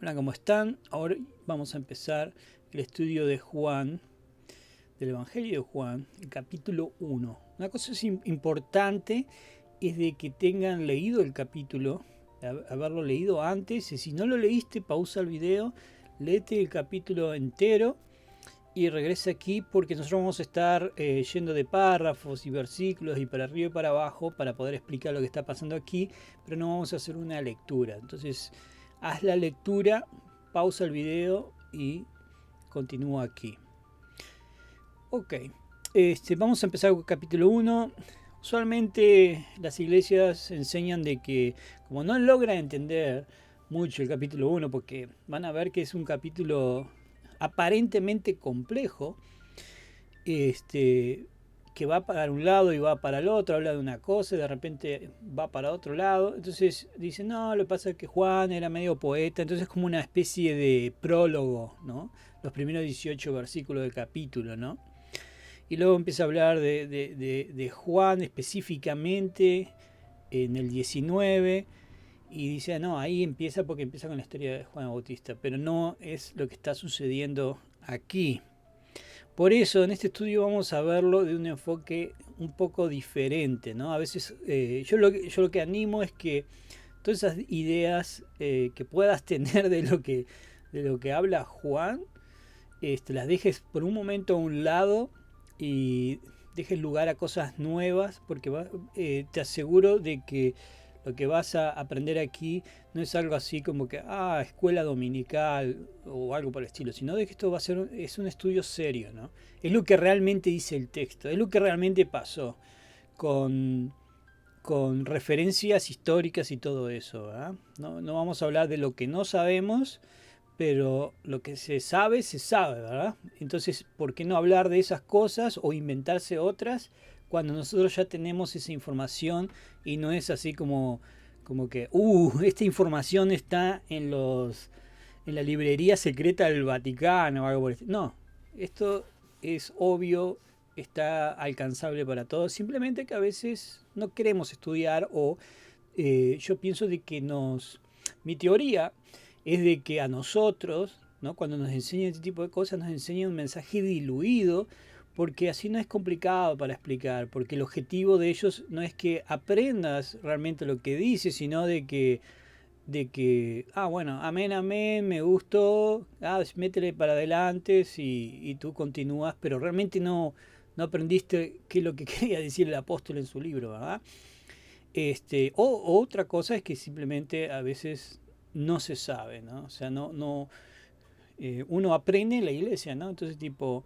Hola, ¿cómo están? Ahora vamos a empezar el estudio de Juan, del Evangelio de Juan, el capítulo 1. Una cosa importante es de que tengan leído el capítulo, haberlo leído antes, y si no lo leíste, pausa el video, léete el capítulo entero y regresa aquí porque nosotros vamos a estar yendo de párrafos y versículos y para arriba y para abajo para poder explicar lo que está pasando aquí, pero no vamos a hacer una lectura. Entonces, haz la lectura, pausa el video y continúa aquí. Ok, vamos a empezar con el capítulo 1. Usualmente las iglesias enseñan de que como no logran entender mucho el capítulo 1 porque van a ver que es un capítulo aparentemente complejo, que va para un lado y va para el otro, habla de una cosa y de repente va para otro lado. Entonces dicen, no, lo que pasa es que Juan era medio poeta, entonces es como una especie de prólogo, ¿no? Los primeros 18 versículos del capítulo, ¿no? Y luego empieza a hablar de Juan específicamente en el 19 y dice, no, ahí empieza porque empieza con la historia de Juan Bautista, pero no es lo que está sucediendo aquí. Por eso en este estudio vamos a verlo de un enfoque un poco diferente, ¿no? A veces yo lo que animo es que todas esas ideas que puedas tener de lo que habla Juan, las dejes por un momento a un lado y dejes lugar a cosas nuevas, porque te aseguro de que lo que vas a aprender aquí no es algo así como que, escuela dominical o algo por el estilo, sino de que esto va a ser, es un estudio serio, ¿no? Es lo que realmente dice el texto, es lo que realmente pasó con, con referencias históricas y todo eso, ¿verdad? No, no vamos a hablar de lo que no sabemos, pero lo que se sabe, ¿verdad? Entonces, ¿por qué no hablar de esas cosas o inventarse otras cuando nosotros ya tenemos esa información y no es así como que, esta información está en la librería secreta del Vaticano o algo por el estilo? No, esto es obvio, está alcanzable para todos, simplemente que a veces no queremos estudiar o yo pienso de que mi teoría es de que a nosotros, ¿no? Cuando nos enseñan este tipo de cosas, nos enseñan un mensaje diluido, porque así no es complicado para explicar, porque el objetivo de ellos no es que aprendas realmente lo que dice, sino bueno, amén, amén, me gustó, métele para adelante y tú continúas, pero realmente no aprendiste qué es lo que quería decir el apóstol en su libro, ¿verdad? O otra cosa es que simplemente a veces no se sabe, ¿no? O sea, uno aprende en la iglesia, ¿no? Entonces, tipo,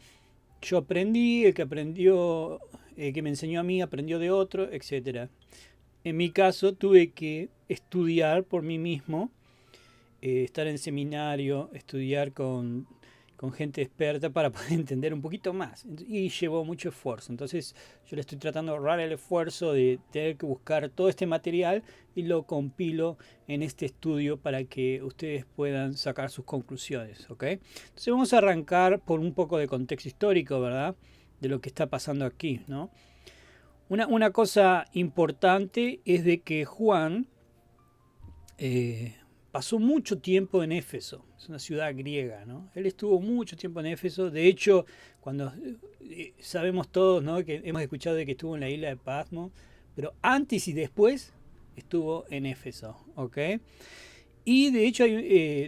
yo aprendí, el que me enseñó a mí aprendió de otro, etcétera. En mi caso, tuve que estudiar por mí mismo, estar en seminario, estudiar con gente experta para poder entender un poquito más. Y llevó mucho esfuerzo. Entonces yo le estoy tratando de ahorrar el esfuerzo de tener que buscar todo este material y lo compilo en este estudio para que ustedes puedan sacar sus conclusiones. ¿Ok? Entonces vamos a arrancar por un poco de contexto histórico, ¿verdad? De lo que está pasando aquí, ¿no? Una cosa importante es de que Juan eh, pasó mucho tiempo en Éfeso, es una ciudad griega, ¿no? Él estuvo mucho tiempo en Éfeso, de hecho, cuando sabemos todos, ¿no? Que hemos escuchado de que estuvo en la isla de Patmos, pero antes y después estuvo en Éfeso, ¿ok? Y de hecho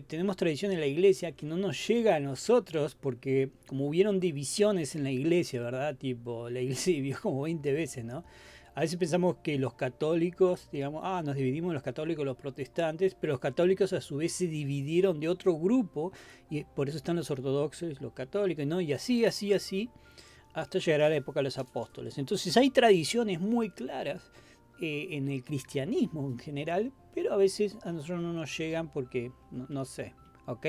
tenemos tradición en la iglesia que no nos llega a nosotros porque como hubieron divisiones en la iglesia, ¿verdad? Tipo, la iglesia dividió como 20 veces, ¿no? A veces pensamos que los católicos, digamos, nos dividimos los católicos y los protestantes, pero los católicos a su vez se dividieron de otro grupo y por eso están los ortodoxos, los católicos, ¿no? Y así, así, así, hasta llegar a la época de los apóstoles. Entonces hay tradiciones muy claras en el cristianismo en general, pero a veces a nosotros no nos llegan porque no sé, ¿ok?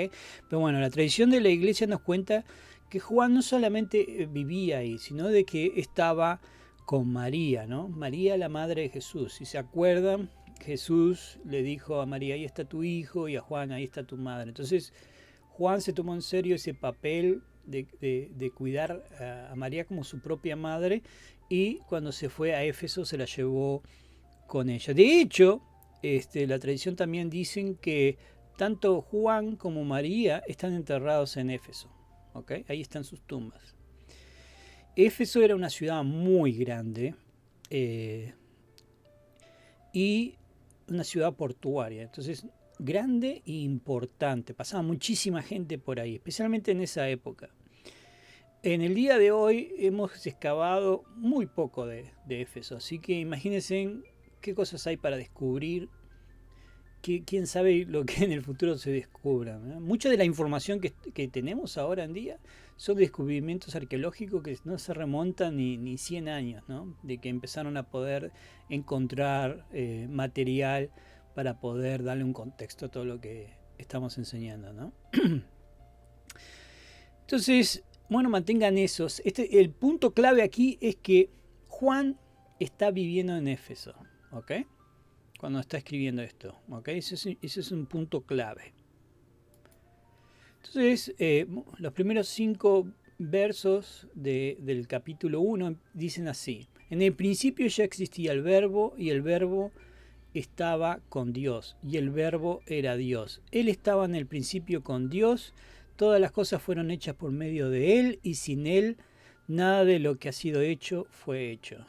Pero bueno, la tradición de la iglesia nos cuenta que Juan no solamente vivía ahí, sino de que estaba con María, ¿no? María, la madre de Jesús. Si se acuerdan, Jesús le dijo a María, ahí está tu hijo, y a Juan, ahí está tu madre. Entonces, Juan se tomó en serio ese papel de cuidar a María como su propia madre y cuando se fue a Éfeso se la llevó con ella. De hecho, la tradición también dicen que tanto Juan como María están enterrados en Éfeso. ¿Okay? Ahí están sus tumbas. Éfeso era una ciudad muy grande y una ciudad portuaria. Entonces, grande e importante. Pasaba muchísima gente por ahí, especialmente en esa época. En el día de hoy hemos excavado muy poco de Éfeso, así que imagínense qué cosas hay para descubrir. Quién sabe lo que en el futuro se descubra, ¿no? Mucha de la información que tenemos ahora en día son descubrimientos arqueológicos que no se remontan ni 100 años, ¿no? De que empezaron a poder encontrar material para poder darle un contexto a todo lo que estamos enseñando, ¿no? Entonces, bueno, mantengan esos. El punto clave aquí es que Juan está viviendo en Éfeso, ¿ok? Cuando está escribiendo esto, ¿ok? Ese es un punto clave. Entonces, los primeros 5 versos del capítulo 1 dicen así: en el principio ya existía el verbo, y el verbo estaba con Dios, y el verbo era Dios. Él estaba en el principio con Dios, todas las cosas fueron hechas por medio de él, y sin él nada de lo que ha sido hecho fue hecho.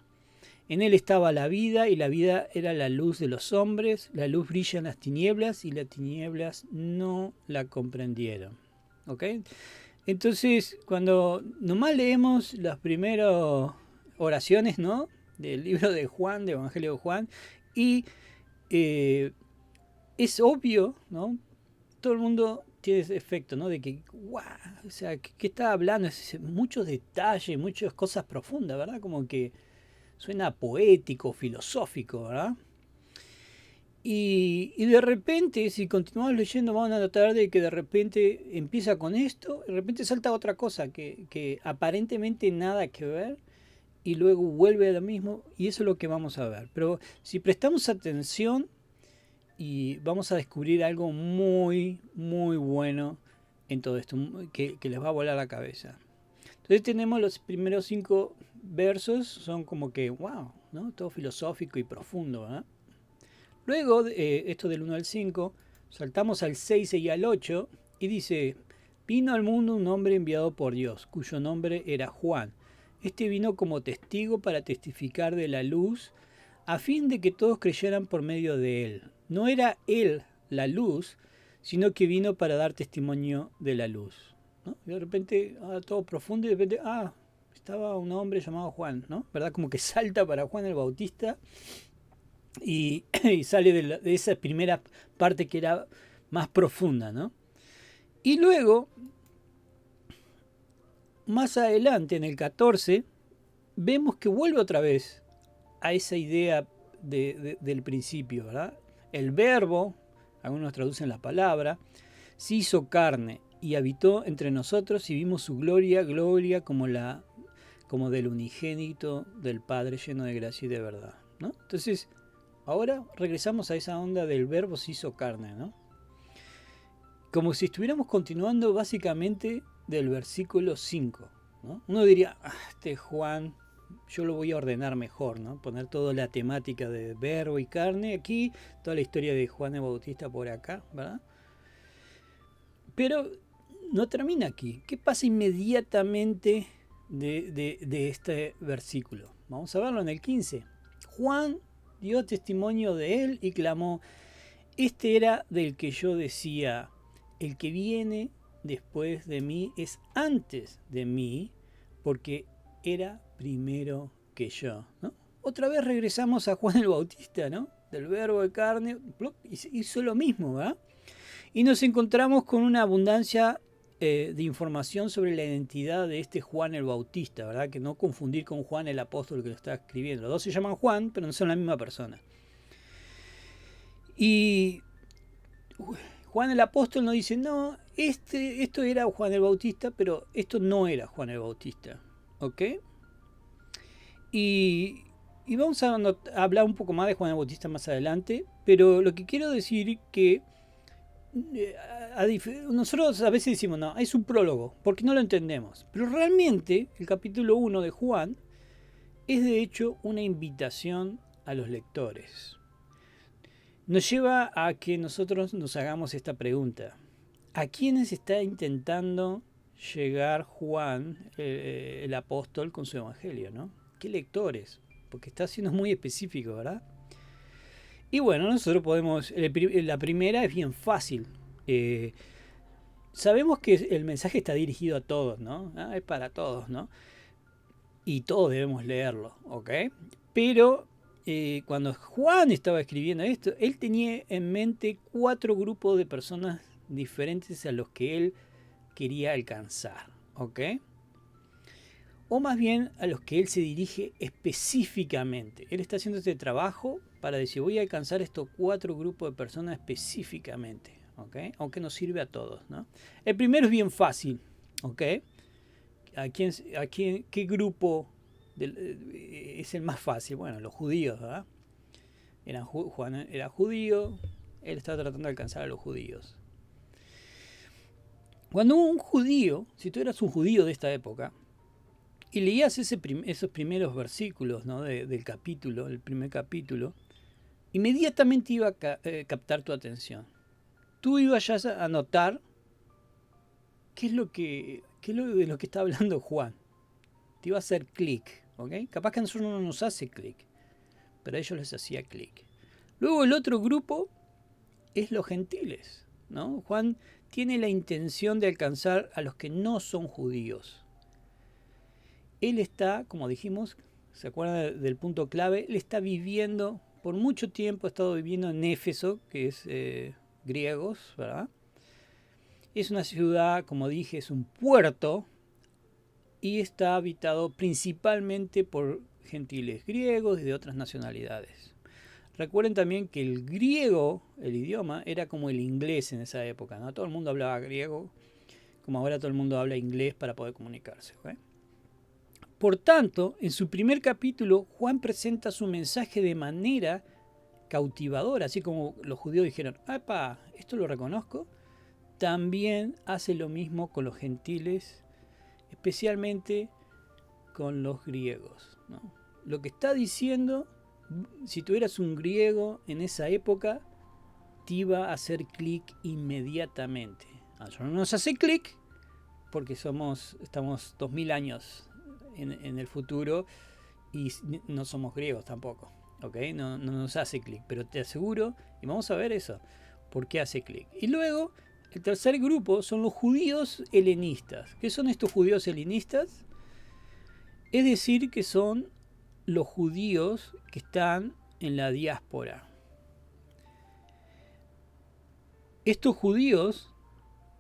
En él estaba la vida, y la vida era la luz de los hombres. La luz brilla en las tinieblas, y las tinieblas no la comprendieron. ¿Ok? Entonces, cuando nomás leemos las primeras oraciones, ¿no?, del libro de Juan, del Evangelio de Juan, y es obvio, ¿no? Todo el mundo tiene ese efecto, ¿no? De que, ¡guau! O sea, ¿qué está hablando? Muchos detalles, muchas cosas profundas, ¿verdad? Como que suena poético, filosófico, ¿verdad? Y de repente, si continuamos leyendo, vamos a notar de que de repente empieza con esto, de repente salta otra cosa que aparentemente nada que ver, y luego vuelve a lo mismo, y eso es lo que vamos a ver. Pero si prestamos atención, y vamos a descubrir algo muy, muy bueno en todo esto, que les va a volar la cabeza. Entonces tenemos los primeros 5 versos, son como que, wow, ¿no? Todo filosófico y profundo, ¿verdad? Luego, esto del 1 al 5, saltamos al 6 y al 8, y dice: vino al mundo un hombre enviado por Dios, cuyo nombre era Juan. Este vino como testigo para testificar de la luz, a fin de que todos creyeran por medio de él. No era él la luz, sino que vino para dar testimonio de la luz, ¿no? Y de repente, todo profundo, y de repente, estaba un hombre llamado Juan, ¿no? ¿Verdad? Como que salta para Juan el Bautista y sale de esa primera parte que era más profunda, ¿no? Y luego, más adelante, en el 14, vemos que vuelve otra vez a esa idea del principio, ¿verdad? El verbo, algunos traducen la palabra, se hizo carne y habitó entre nosotros, y vimos su gloria, gloria como del unigénito del Padre, lleno de gracia y de verdad, ¿no? Entonces, ahora regresamos a esa onda del verbo se hizo carne, ¿no? Como si estuviéramos continuando básicamente del versículo 5, ¿no? Uno diría, este Juan, yo lo voy a ordenar mejor, ¿no? Poner toda la temática de verbo y carne aquí, toda la historia de Juan el Bautista por acá, ¿verdad? Pero no termina aquí. ¿Qué pasa inmediatamente de este versículo? Vamos a verlo en el 15. Juan dio testimonio de él y clamó: este era del que yo decía, el que viene después de mí es antes de mí, porque era primero que yo, ¿no? Otra vez regresamos a Juan el Bautista, ¿no? Del verbo de carne, hizo lo mismo, ¿verdad? Y nos encontramos con una abundancia de información sobre la identidad de este Juan el Bautista, ¿verdad? Que no confundir con Juan el apóstol que lo está escribiendo. Los dos se llaman Juan, pero no son la misma persona. Y Juan el apóstol nos dice, no, esto era Juan el Bautista, pero esto no era Juan el Bautista, ¿ok? Y vamos a hablar un poco más de Juan el Bautista más adelante, pero lo que quiero decir que nosotros a veces decimos, no, es un prólogo, porque no lo entendemos. Pero realmente el capítulo 1 de Juan es de hecho una invitación a los lectores. nos lleva a que nosotros nos hagamos esta pregunta. ¿A quiénes está intentando llegar Juan, el apóstol, con su evangelio, ¿no? ¿Qué lectores? Porque está siendo muy específico, ¿verdad? Y bueno, nosotros podemos... La primera es bien fácil. Sabemos que el mensaje está dirigido a todos, ¿no? Es para todos, ¿no? Y todos debemos leerlo, ¿ok? Pero cuando Juan estaba escribiendo esto, él tenía en mente 4 grupos de personas diferentes a los que él quería alcanzar, ¿ok? O más bien a los que él se dirige específicamente. Él está haciendo este trabajo para decir, voy a alcanzar estos 4 grupos de personas específicamente, ¿ok? Aunque nos sirve a todos, ¿no? El primero es bien fácil, ¿ok? ¿Qué grupo es el más fácil? Bueno, los judíos, ¿verdad? Juan era judío, él estaba tratando de alcanzar a los judíos. Cuando un judío, si tú eras un judío de esta época, y leías esos primeros versículos, ¿no? del capítulo, el primer capítulo, inmediatamente iba a captar tu atención. Tú ibas ya a notar qué es de lo que está hablando Juan. Te iba a hacer clic, ¿ok? Capaz que a nosotros no nos hace clic, pero a ellos les hacía clic. Luego el otro grupo es los gentiles, ¿no? Juan tiene la intención de alcanzar a los que no son judíos. Él está, como dijimos, ¿se acuerdan del punto clave? Él está viviendo, por mucho tiempo ha estado viviendo en Éfeso, que es griegos, ¿verdad? Es una ciudad, como dije, es un puerto y está habitado principalmente por gentiles griegos y de otras nacionalidades. Recuerden también que el griego, el idioma, era como el inglés en esa época, ¿no? Todo el mundo hablaba griego, como ahora todo el mundo habla inglés para poder comunicarse, ¿ok? Por tanto, en su primer capítulo, Juan presenta su mensaje de manera cautivadora, así como los judíos dijeron, ¡epa! Esto lo reconozco. También hace lo mismo con los gentiles, especialmente con los griegos, ¿no? Lo que está diciendo, si tú eras un griego en esa época, te iba a hacer clic inmediatamente. A nosotros no nos hace clic porque estamos 2000 años en el futuro y no somos griegos tampoco, ¿ok? No nos hace clic, pero te aseguro, y vamos a ver eso, por qué hace clic. Y luego, el tercer grupo son los judíos helenistas. ¿Qué son estos judíos helenistas? Es decir, que son los judíos que están en la diáspora. Estos judíos,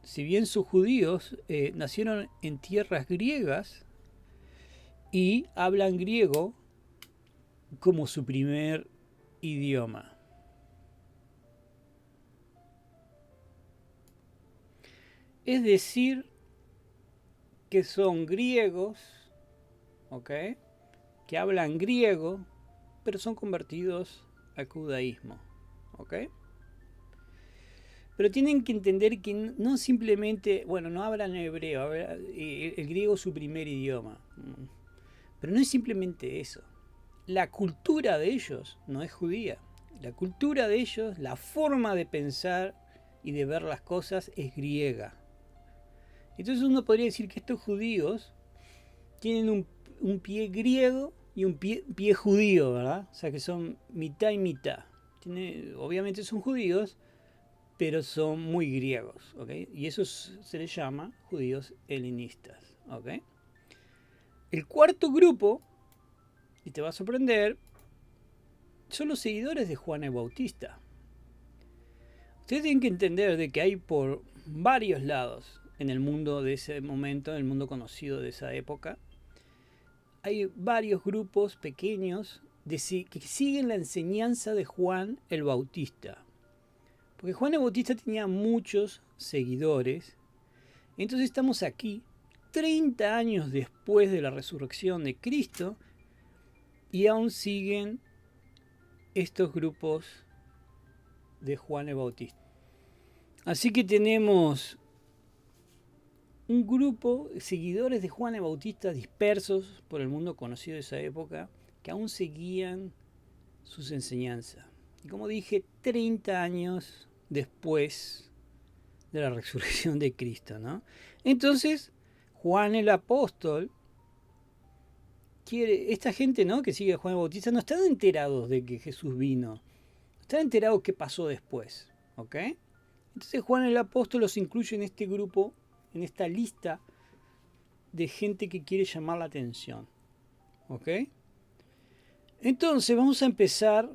si bien son judíos, nacieron en tierras griegas y hablan griego como su primer idioma. Es decir, que son griegos, ¿ok? Que hablan griego, pero son convertidos al judaísmo, ¿ok? Pero tienen que entender que no simplemente, bueno, no hablan hebreo, el griego es su primer idioma. Pero no es simplemente eso. La cultura de ellos no es judía. La cultura de ellos, la forma de pensar y de ver las cosas es griega. Entonces uno podría decir que estos judíos tienen un pie griego y un pie judío, ¿verdad? O sea que son mitad y mitad. Obviamente son judíos, pero son muy griegos, ¿ok? Y eso se les llama judíos helenistas, ¿ok? El cuarto grupo, y te va a sorprender, son los seguidores de Juan el Bautista. Ustedes tienen que entender de que hay por varios lados en el mundo de ese momento, en el mundo conocido de esa época, hay varios grupos pequeños que siguen la enseñanza de Juan el Bautista. Porque Juan el Bautista tenía muchos seguidores. Entonces estamos aquí, 30 años después de la resurrección de Cristo, y aún siguen estos grupos de Juan el Bautista. Así que tenemos un grupo de seguidores de Juan el Bautista dispersos por el mundo conocido de esa época, que aún seguían sus enseñanzas. Y como dije, 30 años después de la resurrección de Cristo, ¿no? Entonces, Juan el apóstol quiere, esta gente, ¿no?, que sigue a Juan el Bautista, no están enterados de que Jesús vino, están enterados qué pasó después, ¿ok? Entonces Juan el apóstol los incluye en este grupo, en esta lista de gente que quiere llamar la atención, ¿ok? Entonces vamos a empezar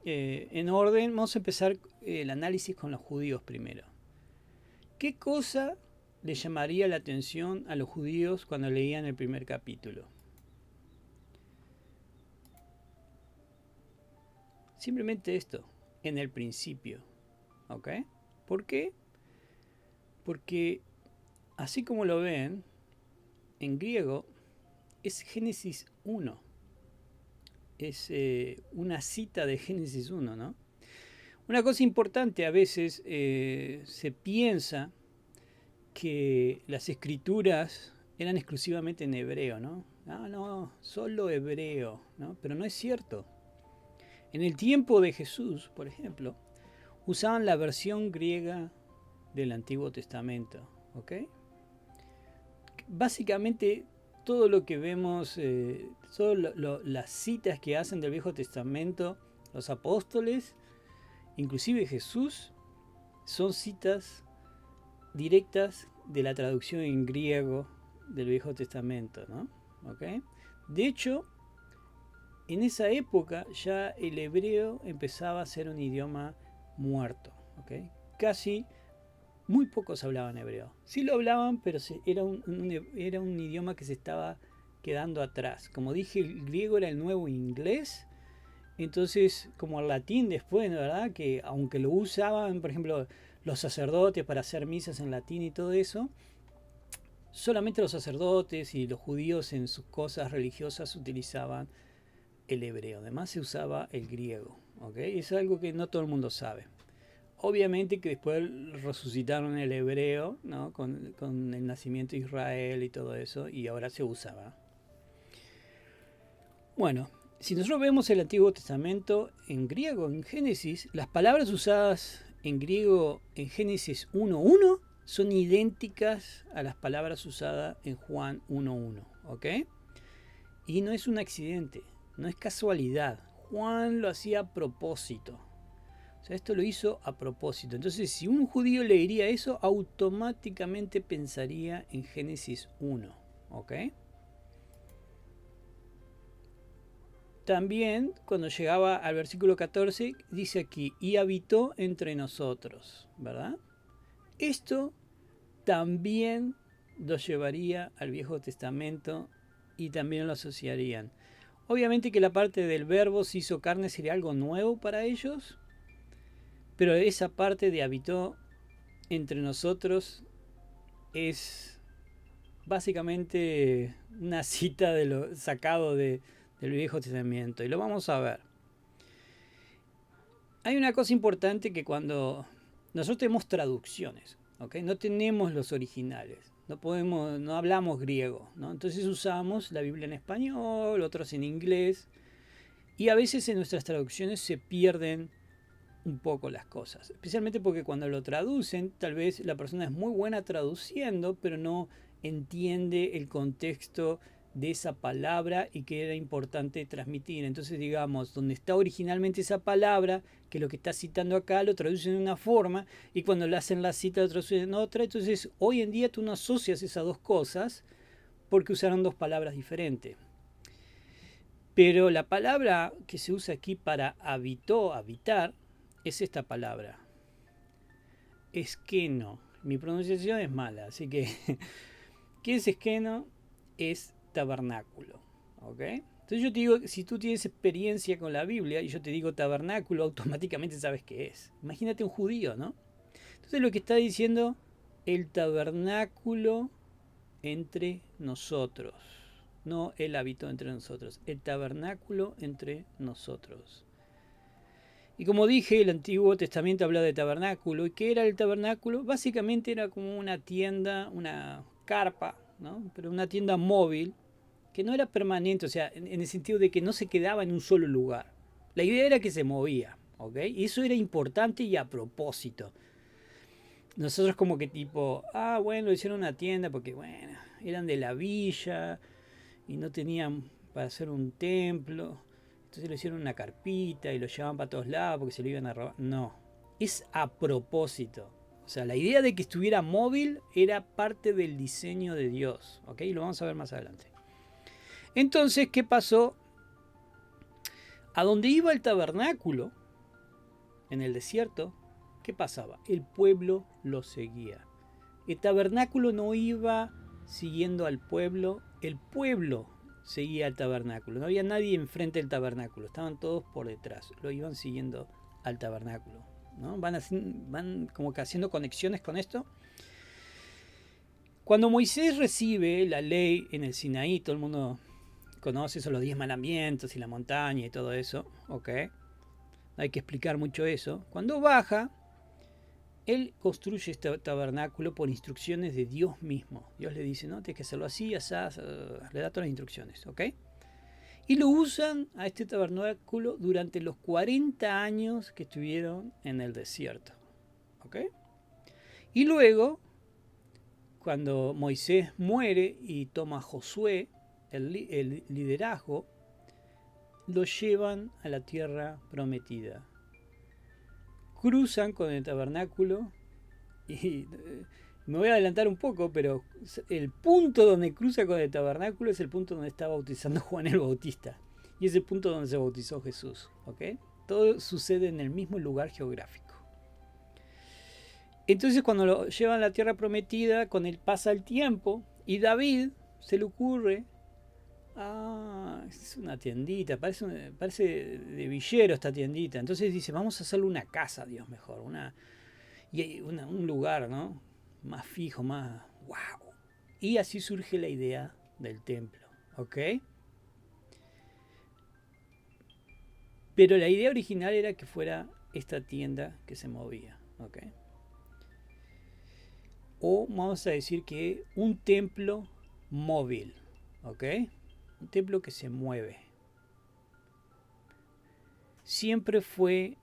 en orden, vamos a empezar el análisis con los judíos primero. ¿Qué cosa le llamaría la atención a los judíos cuando leían el primer capítulo? Simplemente esto, en el principio, ¿ok? ¿Por qué? Porque así como lo ven, en griego es Génesis 1. Es una cita de Génesis 1, ¿no? Una cosa importante, a veces se piensa que las escrituras eran exclusivamente en hebreo, ¿no? No, solo hebreo, ¿no? Pero no es cierto. En el tiempo de Jesús, por ejemplo, usaban la versión griega del Antiguo Testamento, ¿ok? Básicamente todo lo que vemos, todas las citas que hacen del Viejo Testamento los apóstoles, inclusive Jesús, son citas directas de la traducción en griego del Viejo Testamento, ¿no? ¿Okay? De hecho, en esa época ya el hebreo empezaba a ser un idioma muerto, ¿okay? Casi muy pocos hablaban hebreo. Sí lo hablaban, pero era un idioma que se estaba quedando atrás. Como dije, el griego era el nuevo inglés. Entonces, como el latín después, ¿verdad? Que aunque lo usaban, por ejemplo, los sacerdotes para hacer misas en latín y todo eso, solamente los sacerdotes y los judíos en sus cosas religiosas utilizaban el hebreo. Además se usaba el griego, ¿ok? Es algo que no todo el mundo sabe. Obviamente que después resucitaron el hebreo, ¿no? Con el nacimiento de Israel y todo eso, y ahora se usaba. Bueno, si nosotros vemos el Antiguo Testamento en griego, en Génesis, las palabras usadas en griego en Génesis 1.1 son idénticas a las palabras usadas en Juan 1.1, ¿ok? Y no es un accidente, no es casualidad. Juan lo hacía a propósito. O sea, esto lo hizo a propósito. Entonces, si un judío leería eso, automáticamente pensaría en Génesis 1, ¿ok? También, cuando llegaba al versículo 14, dice aquí, y habitó entre nosotros, ¿verdad? Esto también lo llevaría al Viejo Testamento y también lo asociarían. Obviamente que la parte del verbo se hizo carne sería algo nuevo para ellos, pero esa parte de habitó entre nosotros es básicamente una cita de lo sacado del Viejo Testamento, y lo vamos a ver. Hay una cosa importante, que cuando nosotros tenemos traducciones, ¿okay? No tenemos los originales, no hablamos griego, ¿no? Entonces usamos la Biblia en español, otros en inglés, y a veces en nuestras traducciones se pierden un poco las cosas, especialmente porque cuando lo traducen, tal vez la persona es muy buena traduciendo, pero no entiende el contexto de esa palabra y que era importante transmitir. Entonces, digamos, donde está originalmente esa palabra, que lo que está citando acá lo traducen de una forma, y cuando le hacen la cita lo traducen en otra. Entonces, hoy en día tú no asocias esas dos cosas porque usaron dos palabras diferentes. Pero la palabra que se usa aquí para habitar, es esta palabra. Esqueno. Mi pronunciación es mala, así que ¿qué es esqueno? Es tabernáculo, ¿ok? Entonces yo te digo, si tú tienes experiencia con la Biblia y yo te digo tabernáculo, automáticamente sabes qué es. Imagínate un judío, ¿no? Entonces lo que está diciendo, el tabernáculo entre nosotros. No el habitó entre nosotros, el tabernáculo entre nosotros. Y como dije, el Antiguo Testamento habla de tabernáculo. ¿Y qué era el tabernáculo? Básicamente era como una tienda, una carpa, ¿no? Pero una tienda móvil que no era permanente, o sea, en el sentido de que no se quedaba en un solo lugar. La idea era que se movía. ¿ok? Y eso era importante y a propósito. Nosotros como que tipo, bueno, hicieron una tienda porque, bueno, eran de la villa y no tenían para hacer un templo. Entonces le hicieron una carpita y lo llevaban para todos lados porque se lo iban a robar. No, es a propósito. O sea, la idea de que estuviera móvil era parte del diseño de Dios, ¿ok? Y lo vamos a ver más adelante. Entonces, ¿qué pasó? A donde iba el tabernáculo, en el desierto, ¿qué pasaba? El pueblo lo seguía. El tabernáculo no iba siguiendo al pueblo, el pueblo seguía al tabernáculo. No había nadie enfrente del tabernáculo, estaban todos por detrás, lo iban siguiendo al tabernáculo, ¿no? Van como que haciendo conexiones con esto. Cuando Moisés recibe la ley en el Sinaí, todo el mundo conoce eso, los 10 mandamientos y la montaña y todo eso, ¿ok? Hay que explicar mucho eso. Cuando baja, él construye este tabernáculo por instrucciones de Dios mismo. Dios le dice, no, tienes que hacerlo así, así, le da todas las instrucciones, ¿ok? Y lo usan a este tabernáculo durante los 40 años que estuvieron en el desierto, ¿ok? Y luego, cuando Moisés muere y toma a Josué el liderazgo, lo llevan a la tierra prometida. Cruzan con el tabernáculo y me voy a adelantar un poco, pero el punto donde cruza con el tabernáculo es el punto donde está bautizando Juan el Bautista y es el punto donde se bautizó Jesús, ¿ok? Todo sucede en el mismo lugar geográfico. Entonces cuando lo llevan a la tierra prometida, con él pasa el tiempo y David se le ocurre, es una tiendita, parece de villero esta tiendita. Entonces dice, vamos a hacerle una casa, Dios, mejor, un lugar, ¿no? Más fijo, más wow. Y así surge la idea del templo, ¿ok? Pero la idea original era que fuera esta tienda que se movía, ¿ok? O vamos a decir que un templo móvil, ¿ok? Un templo que se mueve. Siempre fue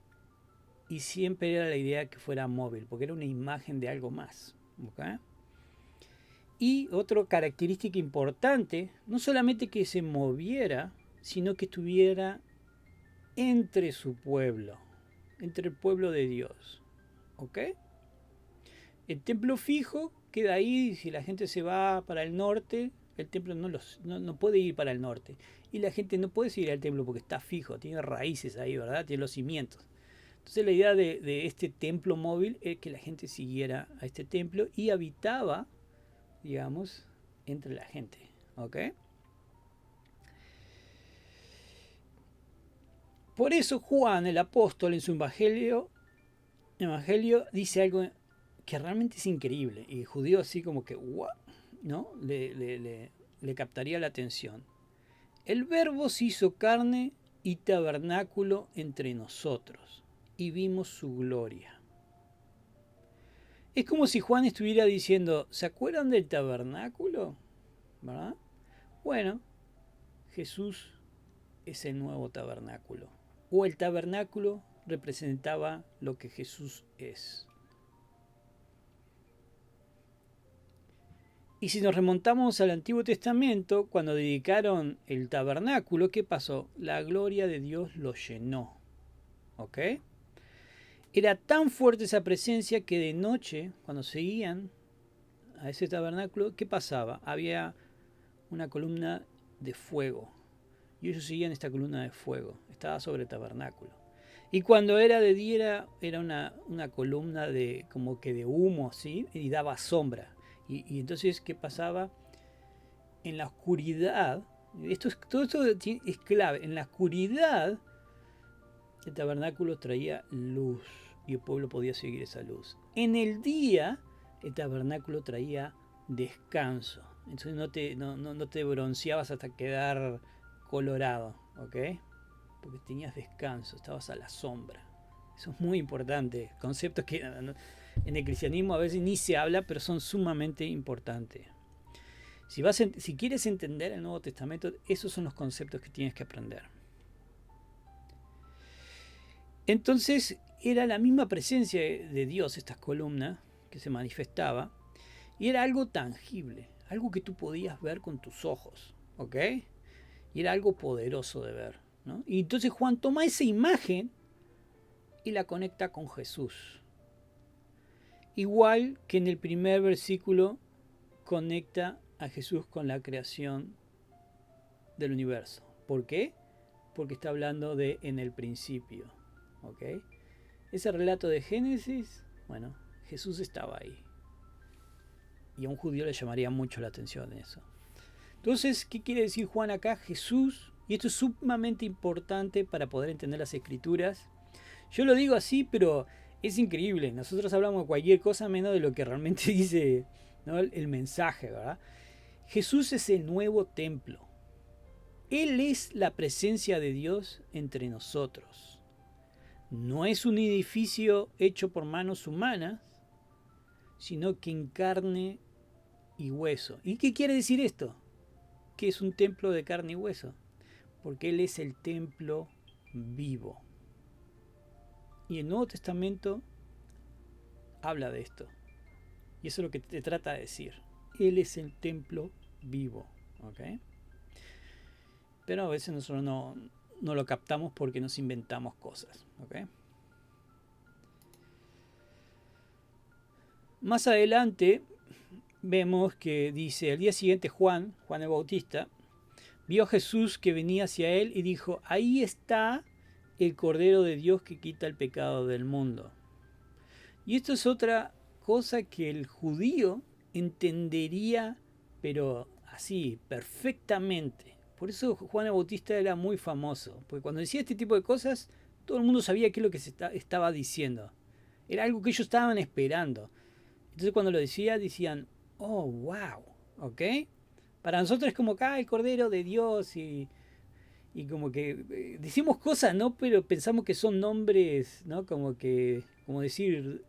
y siempre era la idea que fuera móvil, porque era una imagen de algo más, ¿ok? Y otra característica importante, no solamente que se moviera, sino que estuviera entre su pueblo, entre el pueblo de Dios, ¿ok? El templo fijo queda ahí, si la gente se va para el norte, el templo no puede ir para el norte. Y la gente no puede seguir al templo porque está fijo, tiene raíces ahí, ¿verdad? Tiene los cimientos. Entonces la idea de este templo móvil es que la gente siguiera a este templo y habitaba, digamos, entre la gente, ¿ok? Por eso Juan, el apóstol, en su evangelio dice algo que realmente es increíble. Y el judío así como que, ¡wow!, ¿no? Le captaría la atención. El verbo se hizo carne y tabernáculo entre nosotros, y vimos su gloria. Es como si Juan estuviera diciendo, ¿se acuerdan del tabernáculo? ¿Verdad? Bueno, Jesús es el nuevo tabernáculo. O el tabernáculo representaba lo que Jesús es. Y si nos remontamos al Antiguo Testamento, cuando dedicaron el tabernáculo, ¿qué pasó? La gloria de Dios lo llenó, ¿ok? Era tan fuerte esa presencia que de noche, cuando seguían a ese tabernáculo, ¿qué pasaba? Había una columna de fuego. Y ellos seguían esta columna de fuego. Estaba sobre el tabernáculo. Y cuando era de día era una columna de como que de humo, ¿sí? Y daba sombra. Y entonces, ¿qué pasaba? En la oscuridad, todo esto es clave, en la oscuridad el tabernáculo traía luz y el pueblo podía seguir esa luz. En el día el tabernáculo traía descanso. Entonces no te bronceabas hasta quedar colorado, ¿ok? Porque tenías descanso, estabas a la sombra. Eso es muy importante. Conceptos que en el cristianismo a veces ni se habla, pero son sumamente importantes. Si quieres entender el Nuevo Testamento, esos son los conceptos que tienes que aprender. Entonces era la misma presencia de Dios, estas columnas que se manifestaba, y era algo tangible, algo que tú podías ver con tus ojos, ¿ok? Y era algo poderoso de ver, ¿no? Y entonces Juan toma esa imagen y la conecta con Jesús. Igual que en el primer versículo conecta a Jesús con la creación del universo. ¿Por qué? Porque está hablando de en el principio, ¿ok? Ese relato de Génesis, bueno, Jesús estaba ahí. Y a un judío le llamaría mucho la atención eso. Entonces, ¿qué quiere decir Juan acá? Jesús, y esto es sumamente importante para poder entender las escrituras. Yo lo digo así, pero es increíble. Nosotros hablamos de cualquier cosa menos de lo que realmente dice, ¿no?, el mensaje, ¿verdad? Jesús es el nuevo templo. Él es la presencia de Dios entre nosotros. No es un edificio hecho por manos humanas, sino que en carne y hueso. ¿Y qué quiere decir esto? Que es un templo de carne y hueso. Porque Él es el templo vivo. Y el Nuevo Testamento habla de esto. Y eso es lo que te trata de decir. Él es el templo vivo. ¿Ok? Pero a veces nosotros no lo captamos porque nos inventamos cosas. ¿Ok? Más adelante vemos que dice, al día siguiente Juan el Bautista, vio a Jesús que venía hacia él y dijo, ahí está el Cordero de Dios que quita el pecado del mundo. Y esto es otra cosa que el judío entendería, pero así, perfectamente. Por eso Juan el Bautista era muy famoso, porque cuando decía este tipo de cosas, todo el mundo sabía qué es lo que se estaba diciendo. Era algo que ellos estaban esperando. Entonces cuando lo decía, decían, oh, wow, ¿ok? Para nosotros es como acá el Cordero de Dios y como que decimos cosas, ¿no? Pero pensamos que son nombres, ¿no? Como decir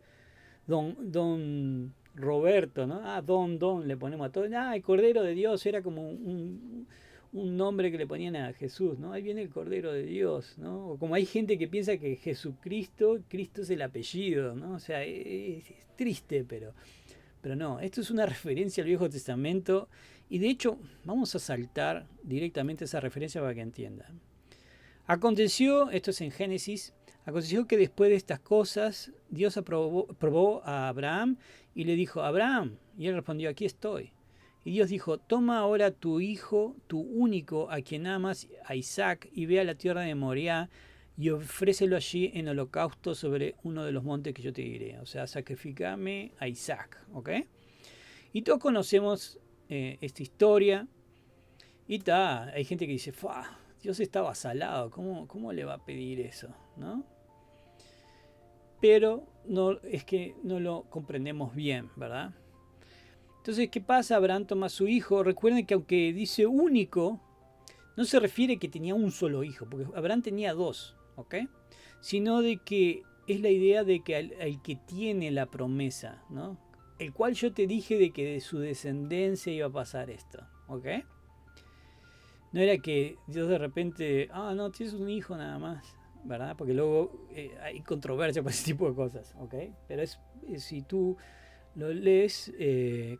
Don Roberto, ¿no? Ah, Don, le ponemos a todo. Ah, el Cordero de Dios era como un nombre que le ponían a Jesús, ¿no? Ahí viene el Cordero de Dios, ¿no? O como hay gente que piensa que Cristo es el apellido, ¿no? O sea, es triste, pero no, esto es una referencia al Viejo Testamento y de hecho vamos a saltar directamente esa referencia para que entiendan. Aconteció, esto es en Génesis, aconteció que después de estas cosas Dios probó a Abraham y le dijo, Abraham, y él respondió, aquí estoy. Y Dios dijo, toma ahora tu hijo, tu único, a quien amas, a Isaac, y ve a la tierra de Moriah y ofrécelo allí en holocausto sobre uno de los montes que yo te diré. O sea, sacrificame a Isaac, ¿ok? Y todos conocemos esta historia. Y hay gente que dice, Dios estaba salado, ¿cómo le va a pedir eso? ¿No? Pero es que no lo comprendemos bien, ¿verdad? Entonces, ¿qué pasa? Abraham toma a su hijo. Recuerden que aunque dice único, no se refiere que tenía un solo hijo, porque Abraham tenía dos, ¿ok? Sino de que es la idea de que al que tiene la promesa, ¿no? El cual yo te dije de que de su descendencia iba a pasar esto, ¿ok? No era que Dios de repente, no, tienes un hijo nada más, ¿verdad? Porque luego hay controversia por ese tipo de cosas, ¿ok? Pero si tú lo lees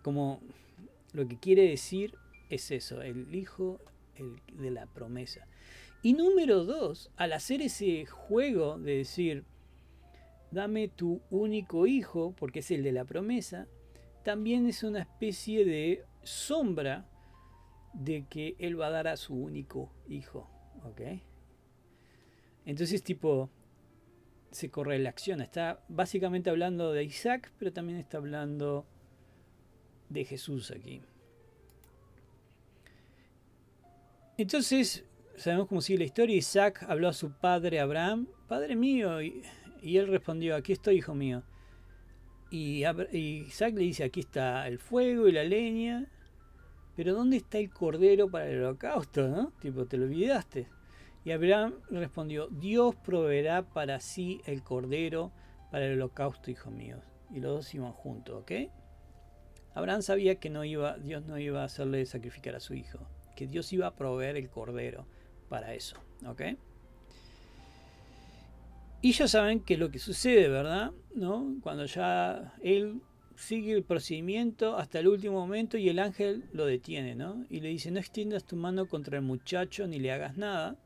como lo que quiere decir es eso, el hijo de la promesa. Y número dos, al hacer ese juego de decir, dame tu único hijo, porque es el de la promesa, también es una especie de sombra de que él va a dar a su único hijo, ¿ok? Entonces se correlaciona, está básicamente hablando de Isaac, pero también está hablando de Jesús aquí. Entonces, sabemos cómo sigue la historia. Isaac habló a su padre Abraham, Padre mío, y él respondió, aquí estoy, hijo mío. Y Isaac le dice, aquí está el fuego y la leña, pero ¿dónde está el cordero para el holocausto? ¿No? Tipo, te lo olvidaste. Y Abraham respondió, Dios proveerá para sí el cordero para el holocausto, hijo mío. Y los dos iban juntos, ¿ok? Abraham sabía que Dios no iba a hacerle sacrificar a su hijo, que Dios iba a proveer el cordero para eso, ¿ok? Y ya saben qué es lo que sucede, ¿verdad? ¿No? Cuando ya él sigue el procedimiento hasta el último momento y el ángel lo detiene, ¿no? Y le dice, no extiendas tu mano contra el muchacho ni le hagas nada,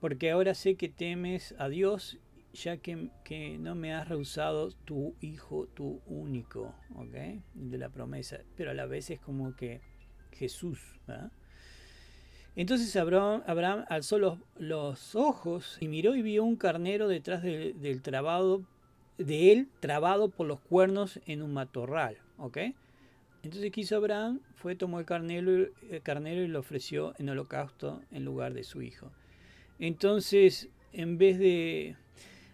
porque ahora sé que temes a Dios, ya que no me has rehusado tu hijo, tu único, ¿ok? De la promesa. Pero a la vez es como que Jesús, ¿verdad? Entonces Abraham alzó los ojos y miró y vio un carnero detrás del trabado, de él trabado por los cuernos en un matorral, ¿ok? Entonces quiso Abraham, tomó el carnero y lo ofreció en holocausto en lugar de su hijo. Entonces, en vez de...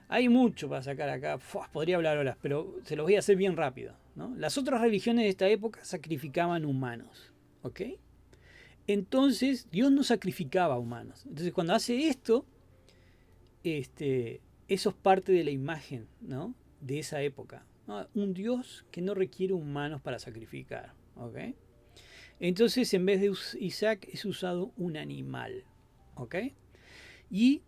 Hay mucho para sacar acá, podría hablar horas, pero se los voy a hacer bien rápido, ¿no? Las otras religiones de esta época sacrificaban humanos, ¿ok? Entonces, Dios no sacrificaba humanos. Entonces, cuando hace esto, eso es parte de la imagen, ¿no? De esa época, ¿no? Un Dios que no requiere humanos para sacrificar, ¿ok? Entonces, en vez de Isaac, es usado un animal, ¿ok? Y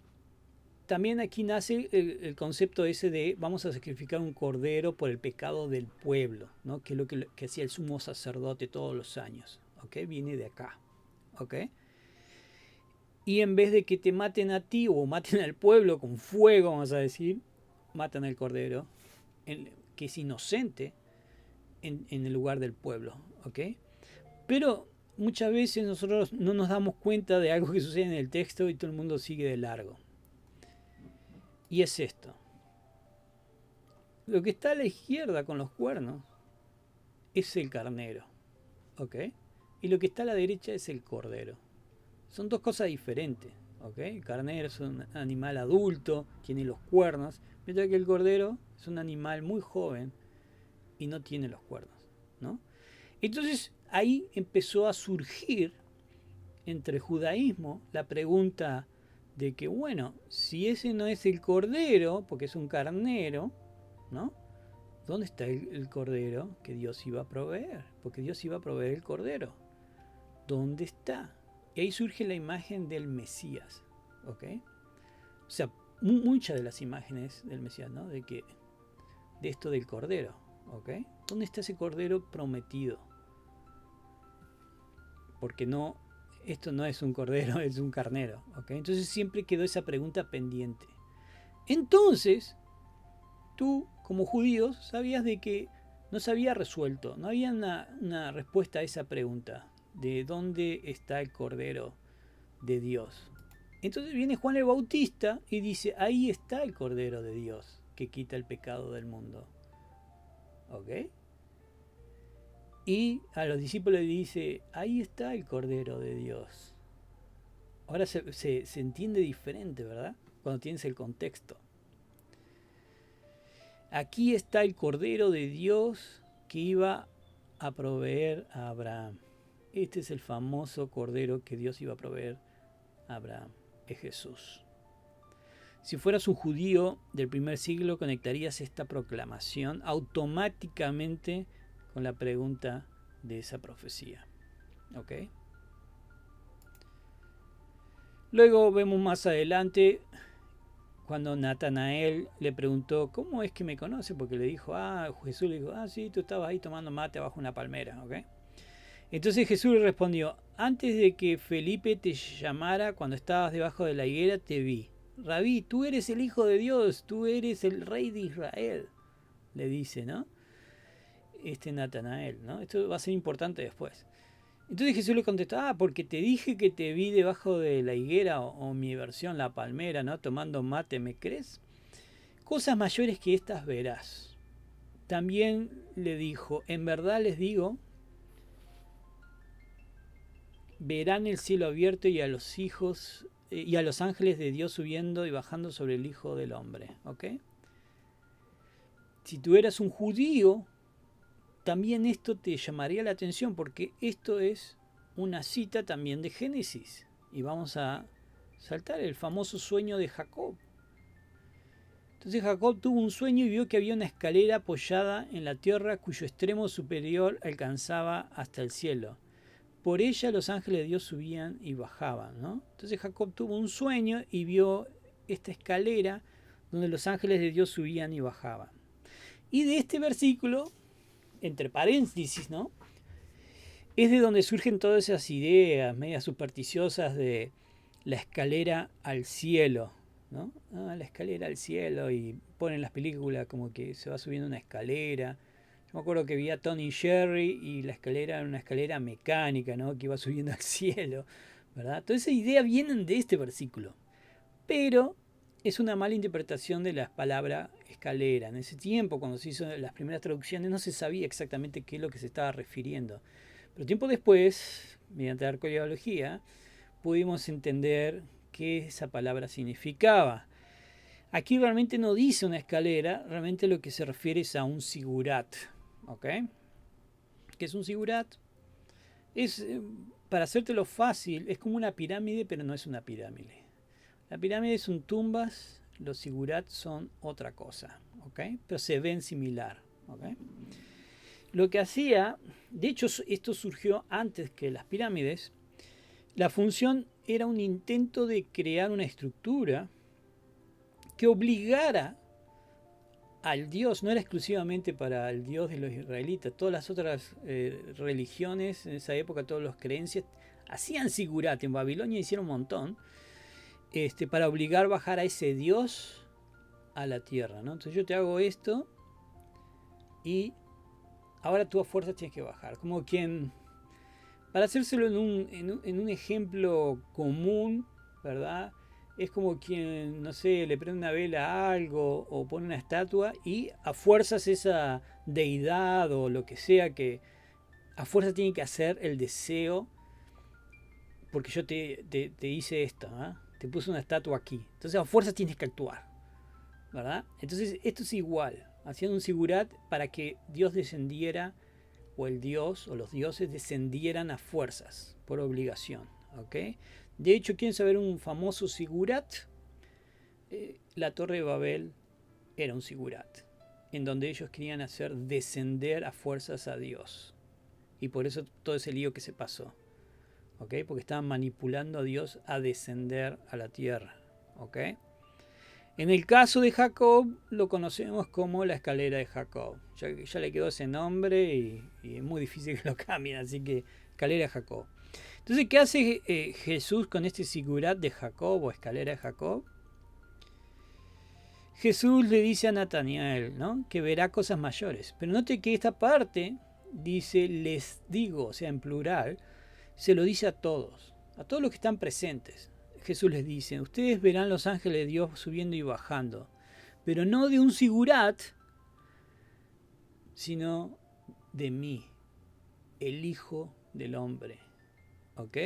también aquí nace el concepto ese de vamos a sacrificar un cordero por el pecado del pueblo, ¿no? Que es lo que hacía el sumo sacerdote todos los años, ¿ok? Viene de acá, ¿ok? Y en vez de que te maten a ti o maten al pueblo con fuego, vamos a decir, matan al cordero, que es inocente, en el lugar del pueblo, ¿ok? Pero muchas veces nosotros no nos damos cuenta de algo que sucede en el texto y todo el mundo sigue de largo. Y es esto. Lo que está a la izquierda con los cuernos es el carnero, ¿ok? Y lo que está a la derecha es el cordero. Son dos cosas diferentes, ¿ok? El carnero es un animal adulto, tiene los cuernos, mientras que el cordero es un animal muy joven y no tiene los cuernos, ¿no? Entonces ahí empezó a surgir entre el judaísmo la pregunta de que, bueno, si ese no es el cordero, porque es un carnero, ¿no? ¿Dónde está el cordero que Dios iba a proveer? Porque Dios iba a proveer el cordero. ¿Dónde está? Y ahí surge la imagen del Mesías, ¿ok? O sea, muchas de las imágenes del Mesías, ¿no? De esto del cordero, ¿ok? ¿Dónde está ese cordero prometido? Porque esto no es un cordero, es un carnero, ¿ok? Entonces siempre quedó esa pregunta pendiente. Entonces, tú, como judíos, sabías de que no se había resuelto, no había una respuesta a esa pregunta de dónde está el cordero de Dios. Entonces viene Juan el Bautista y dice, ahí está el cordero de Dios que quita el pecado del mundo. ¿Ok? Y a los discípulos le dice, ahí está el cordero de Dios. Ahora se entiende diferente, ¿verdad? Cuando tienes el contexto. Aquí está el cordero de Dios que iba a proveer a Abraham. Este es el famoso cordero que Dios iba a proveer a Abraham. Es Jesús. Si fueras un judío del primer siglo, conectarías esta proclamación automáticamente con la pregunta de esa profecía. ¿Ok? Luego vemos más adelante cuando Natanael le preguntó, ¿cómo es que me conoce? Porque le dijo, Jesús le dijo, sí, tú estabas ahí tomando mate bajo una palmera, ¿ok? Entonces Jesús le respondió, antes de que Felipe te llamara, cuando estabas debajo de la higuera, te vi. Rabí, tú eres el Hijo de Dios, tú eres el Rey de Israel, le dice, ¿no? Natanael, ¿no? Esto va a ser importante después. Entonces Jesús le contestó, porque te dije que te vi debajo de la higuera, o mi versión, la palmera, ¿no? Tomando mate, ¿me crees? Cosas mayores que estas verás. También le dijo, en verdad les digo, verán el cielo abierto y a los hijos y a los ángeles de Dios subiendo y bajando sobre el Hijo del Hombre, ¿ok? Si tú eras un judío, también esto te llamaría la atención porque esto es una cita también de Génesis. Y vamos a saltar el famoso sueño de Jacob. Entonces Jacob tuvo un sueño y vio que había una escalera apoyada en la tierra cuyo extremo superior alcanzaba hasta el cielo. Por ella los ángeles de Dios subían y bajaban, ¿no? Entonces Jacob tuvo un sueño y vio esta escalera donde los ángeles de Dios subían y bajaban. Y de este versículo, entre paréntesis, ¿no?, es de donde surgen todas esas ideas medias supersticiosas de la escalera al cielo, ¿no? La escalera al cielo, y ponen las películas como que se va subiendo una escalera. Yo me acuerdo que vi a Tony y Jerry y la escalera era una escalera mecánica, ¿no?, que iba subiendo al cielo, ¿verdad? Todas esas ideas vienen de este versículo, pero es una mala interpretación de la palabra escalera. En ese tiempo, cuando se hizo las primeras traducciones, no se sabía exactamente qué es lo que se estaba refiriendo. Pero tiempo después, mediante la arqueología, pudimos entender qué esa palabra significaba. Aquí realmente no dice una escalera, realmente lo que se refiere es a un sigurat. ¿Ok? ¿Qué es un sigurat? Es, para hacértelo fácil, es como una pirámide, pero no es una pirámide. La pirámide son tumbas, los sigurat son otra cosa. ¿Ok? Pero se ven similar. ¿Ok? Lo que hacía, de hecho esto surgió antes que las pirámides, la función era un intento de crear una estructura que obligara al Dios, no era exclusivamente para el Dios de los israelitas, todas las otras religiones en esa época, todas las creencias, hacían sigurat. En Babilonia hicieron un montón, para obligar a bajar a ese Dios a la tierra, ¿no? Entonces yo te hago esto y ahora tú a fuerza tienes que bajar. Como quien, para hacérselo en un ejemplo común, ¿verdad? Es como quien, no sé, le prende una vela a algo o pone una estatua y a fuerzas esa deidad o lo que sea que a fuerza tiene que hacer el deseo, porque yo te hice esto, ¿eh? Te puse una estatua aquí. Entonces a fuerza tienes que actuar, ¿verdad? Entonces esto es igual. Hacían un sigurat para que Dios descendiera, o el Dios o los dioses descendieran a fuerzas, por obligación. ¿Ok? De hecho, ¿quieren saber un famoso sigurat? La Torre de Babel era un sigurat, en donde ellos querían hacer descender a fuerzas a Dios. Y por eso todo ese lío que se pasó. ¿Ok? Porque estaban manipulando a Dios a descender a la tierra. ¿Ok? En el caso de Jacob, lo conocemos como la escalera de Jacob. Ya le quedó ese nombre y es muy difícil que lo cambien, así que escalera de Jacob. Entonces, ¿qué hace Jesús con este sigurat de Jacob o escalera de Jacob? Jesús le dice a Natanael, ¿no?, que verá cosas mayores. Pero note que esta parte dice les digo, o sea, en plural, se lo dice a todos los que están presentes. Jesús les dice, ustedes verán los ángeles de Dios subiendo y bajando, pero no de un sigurat, sino de mí, el Hijo del Hombre. ¿Ok?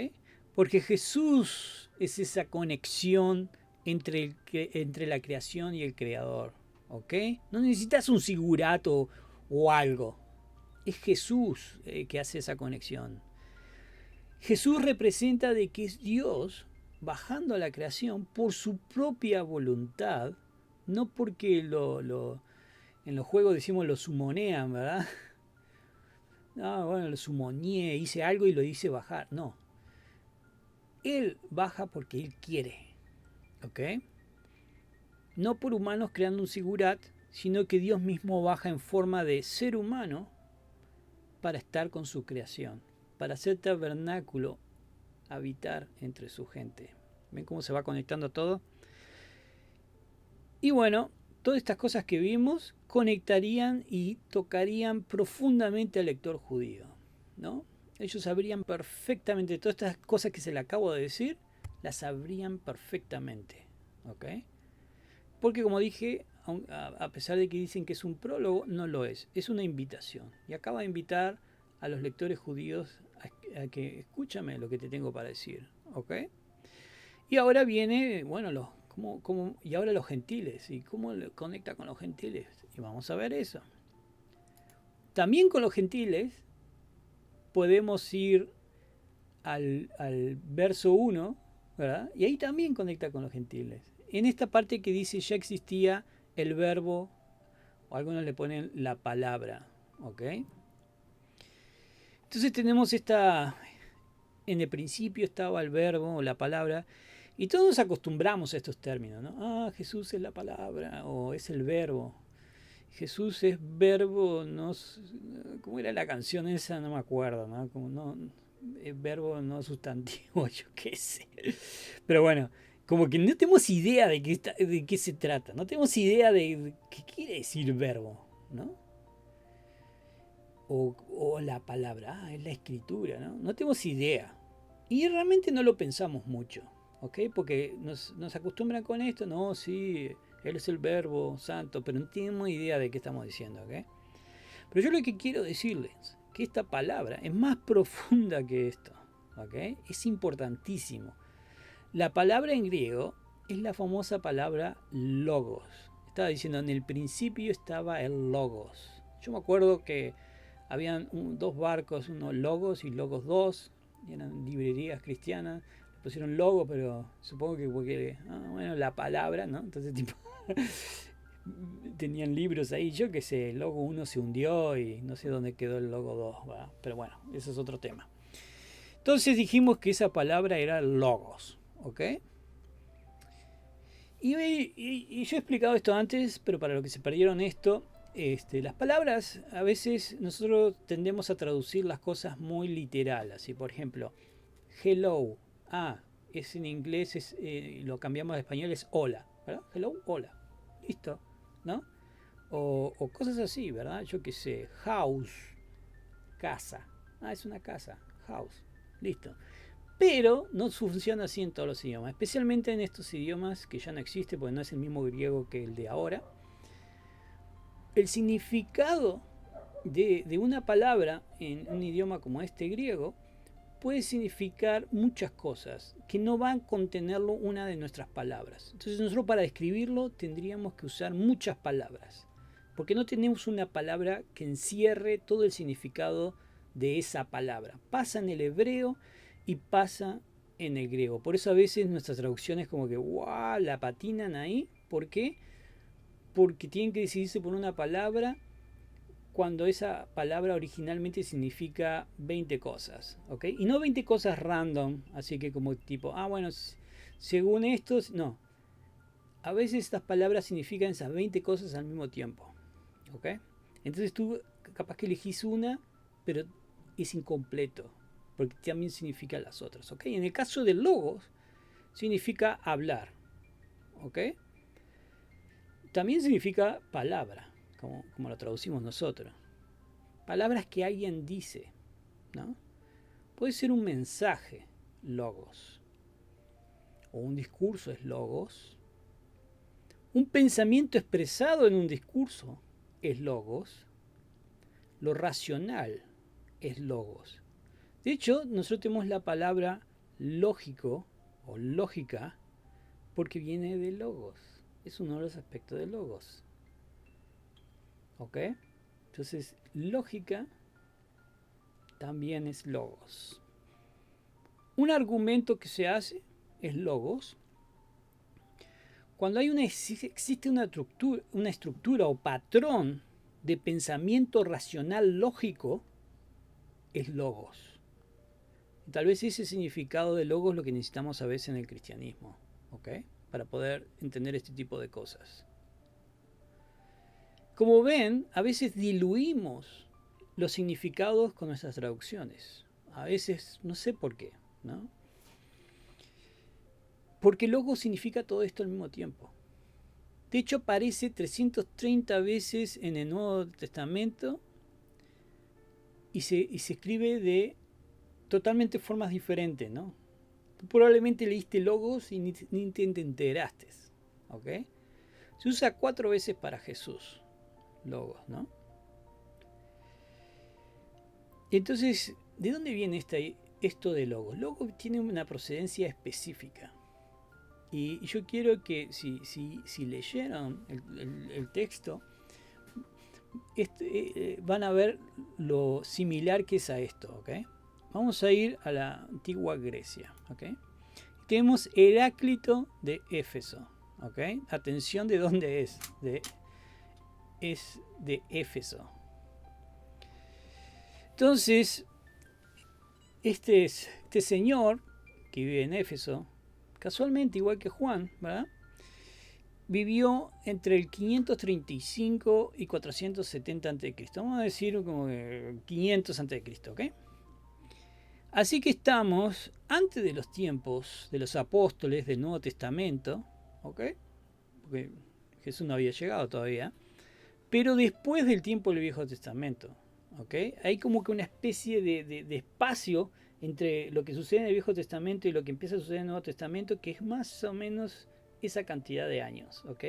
Porque Jesús es esa conexión entre la creación y el creador. ¿Ok? No necesitas un sigurat o algo. Es Jesús que hace esa conexión. Jesús representa de que es Dios bajando a la creación por su propia voluntad, no porque en los juegos decimos lo sumonean, ¿verdad? No, bueno, lo sumoneé, hice algo y lo hice bajar. No. Él baja porque Él quiere. ¿Ok? No por humanos creando un sigurat, sino que Dios mismo baja en forma de ser humano para estar con su creación, para hacer tabernáculo, habitar entre su gente. ¿Ven cómo se va conectando todo? Y bueno, todas estas cosas que vimos conectarían y tocarían profundamente al lector judío, ¿no? Ellos sabrían perfectamente todas estas cosas que se le acabo de decir, las sabrían perfectamente, ¿ok? Porque como dije, a pesar de que dicen que es un prólogo, no lo es una invitación. Y acaba de invitar a los lectores judíos a que escúchame lo que te tengo para decir, ¿ok? Y ahora viene, bueno, y ahora los gentiles, y cómo conecta con los gentiles, y vamos a ver eso. También con los gentiles podemos ir al verso 1, ¿verdad? Y ahí también conecta con los gentiles. En esta parte que dice ya existía el verbo, o algunos le ponen la palabra, ¿ok? Entonces tenemos en el principio estaba el verbo o la palabra, Y todos nos acostumbramos a estos términos, ¿no? Ah, Jesús es la palabra o es el verbo. Jesús es verbo, no, ¿cómo era la canción esa? No me acuerdo, ¿no? Como no, es verbo no sustantivo, yo qué sé. Pero bueno, como que no tenemos idea de qué se trata, no tenemos idea de qué quiere decir verbo, ¿no? O la palabra, es la escritura, ¿no? No tenemos idea. Y realmente no lo pensamos mucho, ¿ok? Porque nos acostumbran con esto, no, sí, él es el verbo santo, pero no tenemos idea de qué estamos diciendo, ¿ok? Pero yo lo que quiero decirles es que esta palabra es más profunda que esto, ¿ok? Es importantísimo. La palabra en griego es la famosa palabra logos. Estaba diciendo, en el principio estaba el logos. Yo me acuerdo que habían dos barcos, uno Logos y Logos 2, y eran librerías cristianas. Le pusieron logo, pero supongo que porque, bueno, la palabra, ¿no? Entonces, tipo, tenían libros ahí. Yo qué sé, el logo 1 se hundió y no sé dónde quedó el logo 2, ¿verdad? Pero bueno, eso es otro tema. Entonces dijimos que esa palabra era logos, ¿ok? Y yo he explicado esto antes, pero para los que se perdieron esto, las palabras, a veces nosotros tendemos a traducir las cosas muy literal, así por ejemplo, hello, es en inglés, lo cambiamos a español, es hola, ¿verdad? Hello, hola, listo, ¿no? O cosas así, ¿verdad? Yo qué sé, house, casa, es una casa, house, listo. Pero no funciona así en todos los idiomas, especialmente en estos idiomas que ya no existen, porque no es el mismo griego que el de ahora. El significado de una palabra en un idioma como este griego puede significar muchas cosas que no van a contenerlo una de nuestras palabras. Entonces nosotros para describirlo tendríamos que usar muchas palabras, porque no tenemos una palabra que encierre todo el significado de esa palabra. Pasa en el hebreo y pasa en el griego. Por eso a veces nuestras traducciones como que ¡guau! La patinan ahí. ¿Por qué? Porque tienen que decidirse por una palabra cuando esa palabra originalmente significa 20 cosas, ¿ok? Y no 20 cosas random, así que como tipo, bueno, según estos, no. A veces estas palabras significan esas 20 cosas al mismo tiempo, ¿ok? Entonces tú capaz que elegís una, pero es incompleto, porque también significa las otras, ¿ok? En el caso de logos, significa hablar, ¿ok? También significa palabra, como lo traducimos nosotros. Palabras que alguien dice, ¿no? Puede ser un mensaje, logos, o un discurso es logos. Un pensamiento expresado en un discurso es logos. Lo racional es logos. De hecho, nosotros tenemos la palabra lógico o lógica porque viene de logos. Es uno de los aspectos de logos. ¿Ok? Entonces, lógica también es logos. Un argumento que se hace es logos. Cuando existe una estructura o patrón de pensamiento racional lógico, es logos. Tal vez ese significado de logos es lo que necesitamos a veces en el cristianismo, ¿ok? Para poder entender este tipo de cosas. Como ven, a veces diluimos los significados con nuestras traducciones. A veces, no sé por qué, ¿no? Porque logos significa todo esto al mismo tiempo. De hecho, aparece 330 veces en el Nuevo Testamento y se escribe de totalmente formas diferentes, ¿no? Tú probablemente leíste logos y ni te enteraste, ¿ok? Se usa 4 veces para Jesús, logos, ¿no? Entonces, ¿de dónde viene esto de logos? Logos tiene una procedencia específica. Y yo quiero que si leyeron el texto, van a ver lo similar que es a esto, ¿ok? Vamos a ir a la antigua Grecia, ¿ok? Tenemos Heráclito de Éfeso, ¿ok? Atención de dónde es de Éfeso. Entonces, este señor que vive en Éfeso, casualmente igual que Juan, ¿verdad? Vivió entre el 535 y 470 a.C. Vamos a decir como 500 a.C., ¿ok? Así que estamos antes de los tiempos de los apóstoles del Nuevo Testamento, ¿ok? Porque Jesús no había llegado todavía, pero después del tiempo del Viejo Testamento, ¿ok? Hay como que una especie de espacio entre lo que sucede en el Viejo Testamento y lo que empieza a suceder en el Nuevo Testamento, que es más o menos esa cantidad de años, ¿ok?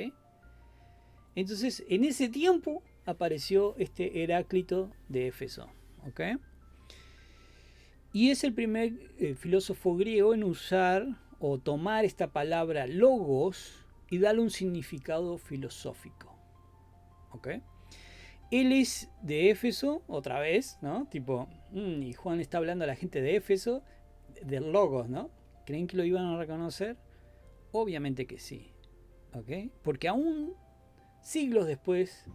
Entonces, en ese tiempo apareció este Heráclito de Éfeso, ¿ok? Y es el primer filósofo griego en usar o tomar esta palabra logos y darle un significado filosófico, ¿ok? Él es de Éfeso, otra vez, ¿no? Tipo, y Juan está hablando a la gente de Éfeso, del logos, ¿no? ¿Creen que lo iban a reconocer? Obviamente que sí, ¿ok? Porque aún siglos después,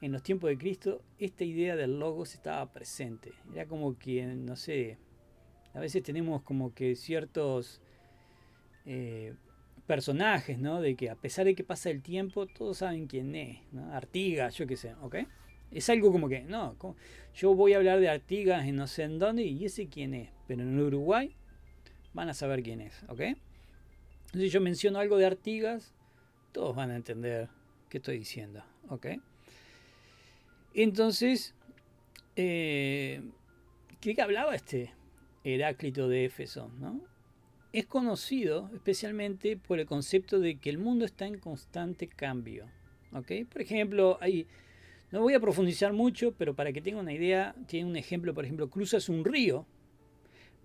en los tiempos de Cristo, esta idea del logos estaba presente. Era como que, no sé, a veces tenemos como que ciertos personajes, ¿no? De que a pesar de que pasa el tiempo, todos saben quién es, ¿no? Artigas, yo qué sé, ¿ok? Es algo como que, no, yo voy a hablar de Artigas en no sé en dónde y ese quién es, pero en Uruguay van a saber quién es, ¿ok? Si yo menciono algo de Artigas, todos van a entender qué estoy diciendo, ¿ok? Entonces, ¿qué hablaba este Heráclito de Éfeso, ¿no? Es conocido especialmente por el concepto de que el mundo está en constante cambio, ¿ok? Por ejemplo, no voy a profundizar mucho, pero para que tengan una idea, tiene un ejemplo, por ejemplo, cruzas un río,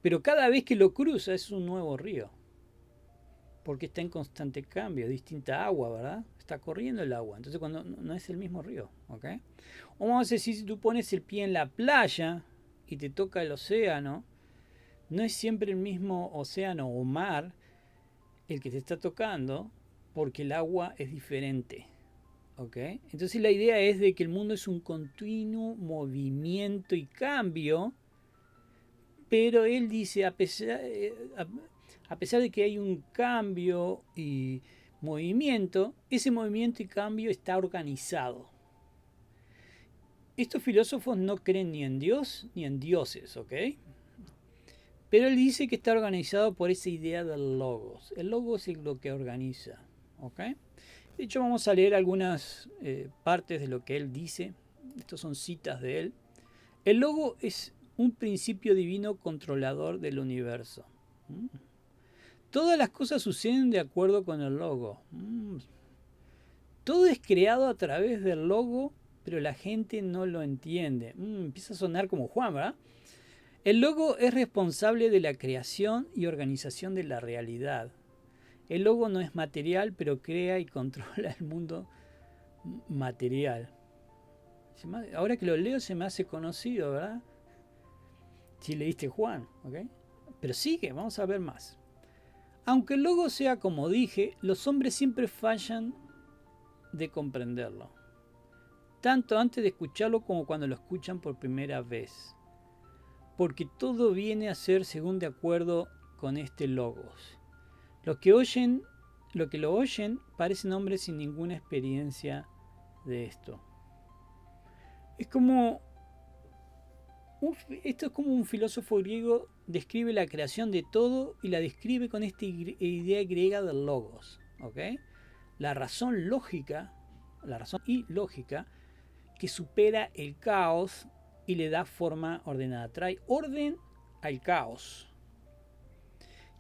pero cada vez que lo cruzas es un nuevo río, porque está en constante cambio, distinta agua, ¿verdad? Está corriendo el agua, entonces cuando no es el mismo río, ¿ok? O vamos a decir, si tú pones el pie en la playa y te toca el océano, no es siempre el mismo océano o mar el que te está tocando, porque el agua es diferente, ¿ok? Entonces la idea es de que el mundo es un continuo movimiento y cambio, pero él dice, a pesar de que hay un cambio y movimiento, ese movimiento y cambio está organizado. Estos filósofos no creen ni en Dios ni en dioses, ¿ok? Pero él dice que está organizado por esa idea del logos. El logos es lo que organiza, ¿ok? De hecho, vamos a leer algunas partes de lo que él dice. Estos son citas de él. El logo es un principio divino controlador del universo. Todas las cosas suceden de acuerdo con el logo. Todo es creado a través del logo, pero la gente no lo entiende. Empieza a sonar como Juan, ¿verdad? El logo es responsable de la creación y organización de la realidad. El logo no es material, pero crea y controla el mundo material. Ahora que lo leo se me hace conocido, ¿verdad? Si leíste Juan, ¿ok? Pero sigue, vamos a ver más. Aunque el logo sea como dije, los hombres siempre fallan de comprenderlo. Tanto antes de escucharlo como cuando lo escuchan por primera vez. Porque todo viene a ser según de acuerdo con este logos. Los que lo oyen parecen hombres sin ninguna experiencia de esto. Esto es como un filósofo griego describe la creación de todo y la describe con esta idea griega del logos, ¿ok? La razón y lógica que supera el caos y le da forma ordenada. Trae orden al caos.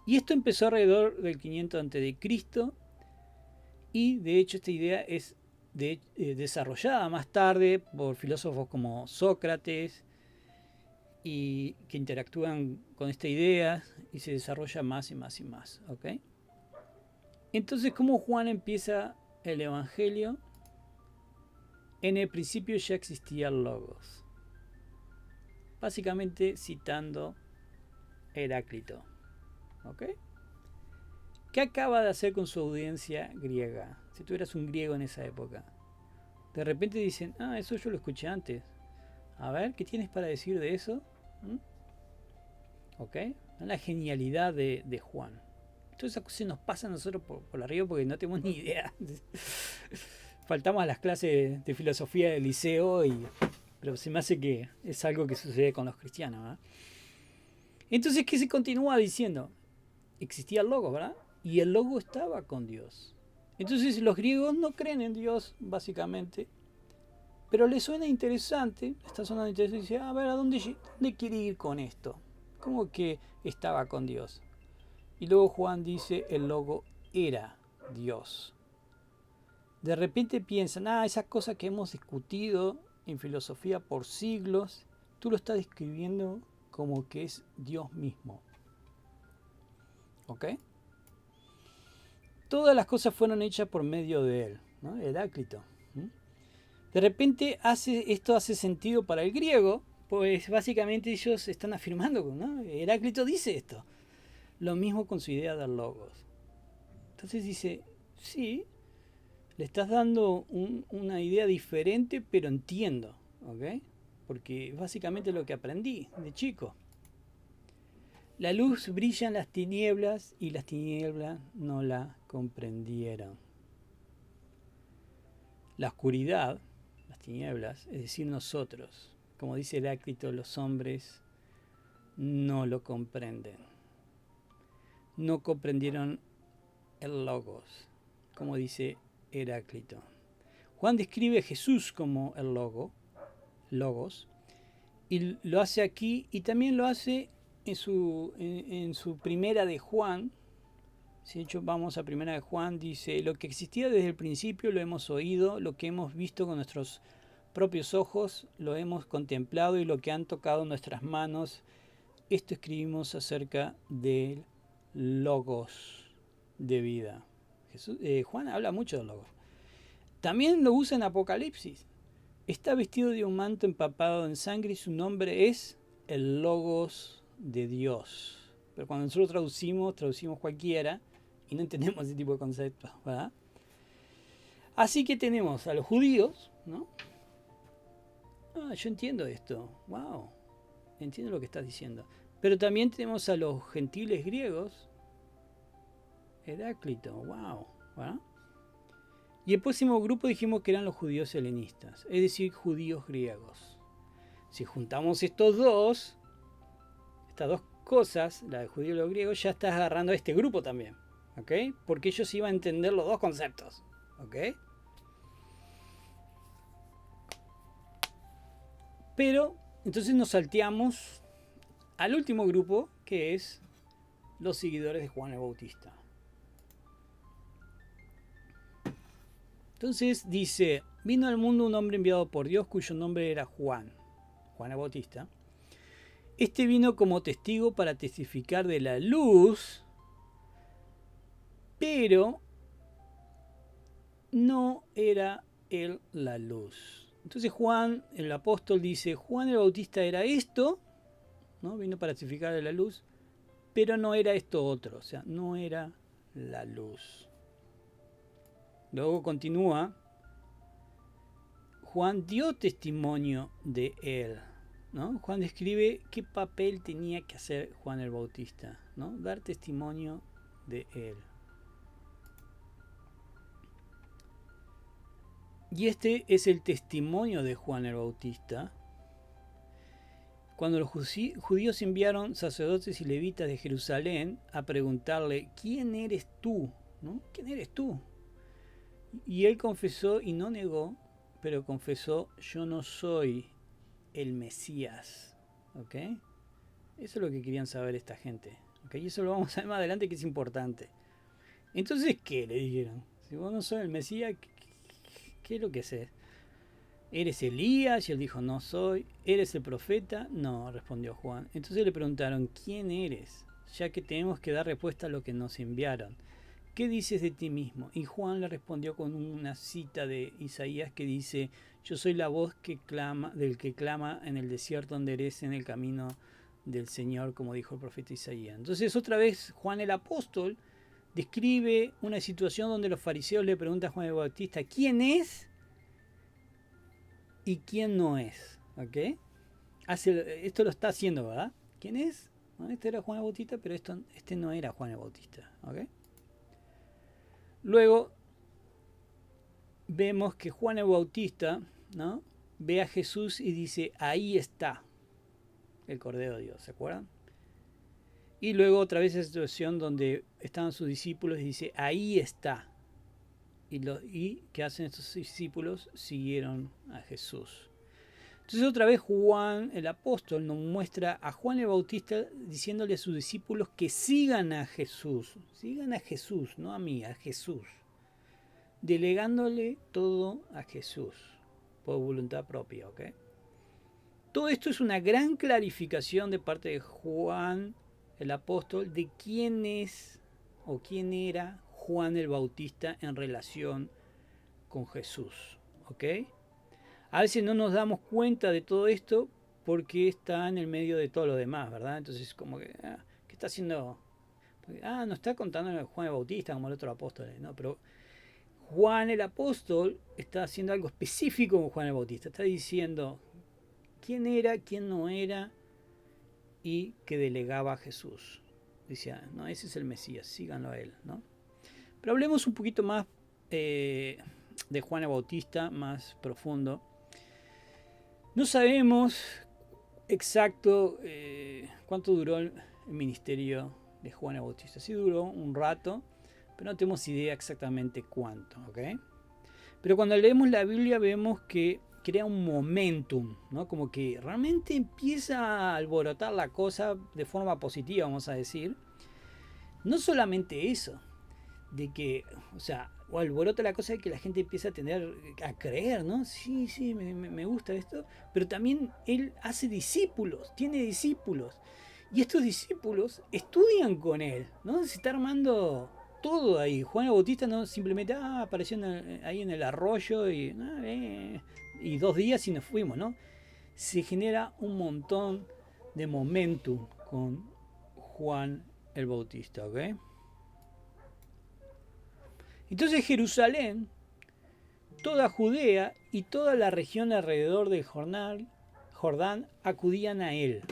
Y esto empezó alrededor del 500 a.C. Y de hecho esta idea es desarrollada más tarde por filósofos como Sócrates y que interactúan con esta idea y se desarrolla más y más y más, ¿ok? Entonces, ¿cómo Juan empieza el Evangelio? En el principio ya existía el logos. Básicamente citando Heráclito. ¿Ok? ¿Qué acaba de hacer con su audiencia griega? Si tú eras un griego en esa época. De repente dicen, eso yo lo escuché antes. A ver, ¿qué tienes para decir de eso? ¿Ok? La genialidad de Juan. Todas esas cosas nos pasan a nosotros por arriba porque no tenemos ni idea. Faltamos a las clases de filosofía del liceo, pero se me hace que es algo que sucede con los cristianos, ¿verdad? Entonces, ¿qué se continúa diciendo? Existía el Logos, ¿verdad? Y el Logos estaba con Dios. Entonces los griegos no creen en Dios, básicamente, pero les suena interesante, está sonando interesante, y dice, a ver, ¿dónde quiere ir con esto? ¿Cómo que estaba con Dios? Y luego Juan dice, el Logo era Dios. De repente piensan, esas cosas que hemos discutido en filosofía por siglos, tú lo estás describiendo como que es Dios mismo. ¿Ok? Todas las cosas fueron hechas por medio de él, ¿no? Heráclito. De repente esto hace sentido para el griego, pues básicamente ellos están afirmando, ¿no? Heráclito dice esto. Lo mismo con su idea del logos. Entonces dice, sí, le estás dando una idea diferente, pero entiendo, ¿ok? Porque es básicamente lo que aprendí de chico. La luz brilla en las tinieblas y las tinieblas no la comprendieron. La oscuridad, las tinieblas, es decir, nosotros, como dice Heráclito, los hombres no lo comprenden. No comprendieron el logos, como dice Heráclito. Juan describe a Jesús como el logos, y lo hace aquí y también lo hace en su primera de Juan. De hecho, vamos a primera de Juan, dice, lo que existía desde el principio lo hemos oído, lo que hemos visto con nuestros propios ojos, lo hemos contemplado y lo que han tocado nuestras manos, esto escribimos acerca del logos de vida. Juan habla mucho del logos. También lo usa en Apocalipsis. Está vestido de un manto empapado en sangre y su nombre es el logos de Dios. Pero cuando nosotros traducimos cualquiera y no entendemos ese tipo de conceptos, ¿verdad? Así que tenemos a los judíos, ¿no? Yo entiendo esto, wow, entiendo lo que estás diciendo. Pero también tenemos a los gentiles griegos, Heráclito, wow, ¿verdad? Y el próximo grupo dijimos que eran los judíos helenistas, es decir, judíos griegos. Si juntamos estas dos cosas, la de judío y los griegos, ya estás agarrando a este grupo también, ¿ok? Porque ellos iban a entender los dos conceptos, ¿ok? Pero entonces nos salteamos al último grupo, que es los seguidores de Juan el Bautista. Entonces dice, vino al mundo un hombre enviado por Dios cuyo nombre era Juan el Bautista. Este vino como testigo para testificar de la luz, pero no era él la luz. Entonces Juan, el apóstol, dice, Juan el Bautista era esto, ¿no? Vino para testificar de la luz, pero no era esto otro, o sea, no era la luz. Luego continúa, Juan dio testimonio de él, ¿no? Juan describe qué papel tenía que hacer Juan el Bautista, ¿no? Dar testimonio de él. Y este es el testimonio de Juan el Bautista. Cuando los judíos enviaron sacerdotes y levitas de Jerusalén a preguntarle, ¿quién eres tú? ¿No? ¿Quién eres tú? Y él confesó y no negó, pero confesó, yo no soy el Mesías. ¿Ok? Eso es lo que querían saber esta gente. ¿Ok? Y eso lo vamos a ver más adelante, que es importante. Entonces, ¿qué le dijeron? Si vos no sos el Mesías, ¿qué es lo que sé? ¿Eres Elías? Y él dijo, no soy. ¿Eres el profeta? No, respondió Juan. Entonces le preguntaron, ¿quién eres? Ya que tenemos que dar respuesta a lo que nos enviaron. ¿Qué dices de ti mismo? Y Juan le respondió con una cita de Isaías que dice, yo soy la voz del que clama en el desierto, enderecen el camino del Señor, como dijo el profeta Isaías. Entonces otra vez Juan el apóstol describe una situación donde los fariseos le preguntan a Juan el Bautista, ¿quién es y quién no es? ¿Ok? Esto lo está haciendo, ¿verdad? ¿Quién es ¿no? Este era Juan el Bautista, pero este no era Juan el Bautista. ¿Okay? Luego vemos que Juan el Bautista, ¿no? Ve a Jesús y dice, ahí está el Cordero de Dios, ¿se acuerdan? Y luego otra vez esa situación donde estaban sus discípulos y dice, ahí está. ¿Y qué hacen estos discípulos? Siguieron a Jesús. Entonces otra vez Juan el apóstol nos muestra a Juan el Bautista diciéndole a sus discípulos que sigan a Jesús, no a mí, a Jesús, delegándole todo a Jesús por voluntad propia, ¿ok? Todo esto es una gran clarificación de parte de Juan el apóstol de quién es o quién era Juan el Bautista en relación con Jesús, ¿ok? A veces no nos damos cuenta de todo esto porque está en el medio de todo lo demás, ¿verdad? Entonces como que, ¿qué está haciendo? Porque, no está contando Juan el Bautista como el otro apóstol, ¿no? Pero Juan el apóstol está haciendo algo específico con Juan el Bautista. Está diciendo quién era, quién no era y que delegaba a Jesús. Decía, no, ese es el Mesías, síganlo a él, ¿no? Pero hablemos un poquito más de Juan el Bautista, más profundo. No sabemos exacto cuánto duró el ministerio de Juan el Bautista. Sí duró un rato, pero no tenemos idea exactamente cuánto, ¿ok? Pero cuando leemos la Biblia vemos que crea un momentum, ¿no? Como que realmente empieza a alborotar la cosa de forma positiva, vamos a decir. No solamente eso, de que, o alborota la cosa de que la gente empieza a creer, ¿no? Sí, me gusta esto, pero también él hace discípulos, tiene discípulos, y estos discípulos estudian con él, ¿no? Se está armando todo ahí. Juan el Bautista no simplemente apareció ahí en el arroyo y 2 días y nos fuimos, ¿no? Se genera un montón de momentum con Juan el Bautista, ¿ok? Entonces Jerusalén, toda Judea y toda la región alrededor del Jordán acudían a él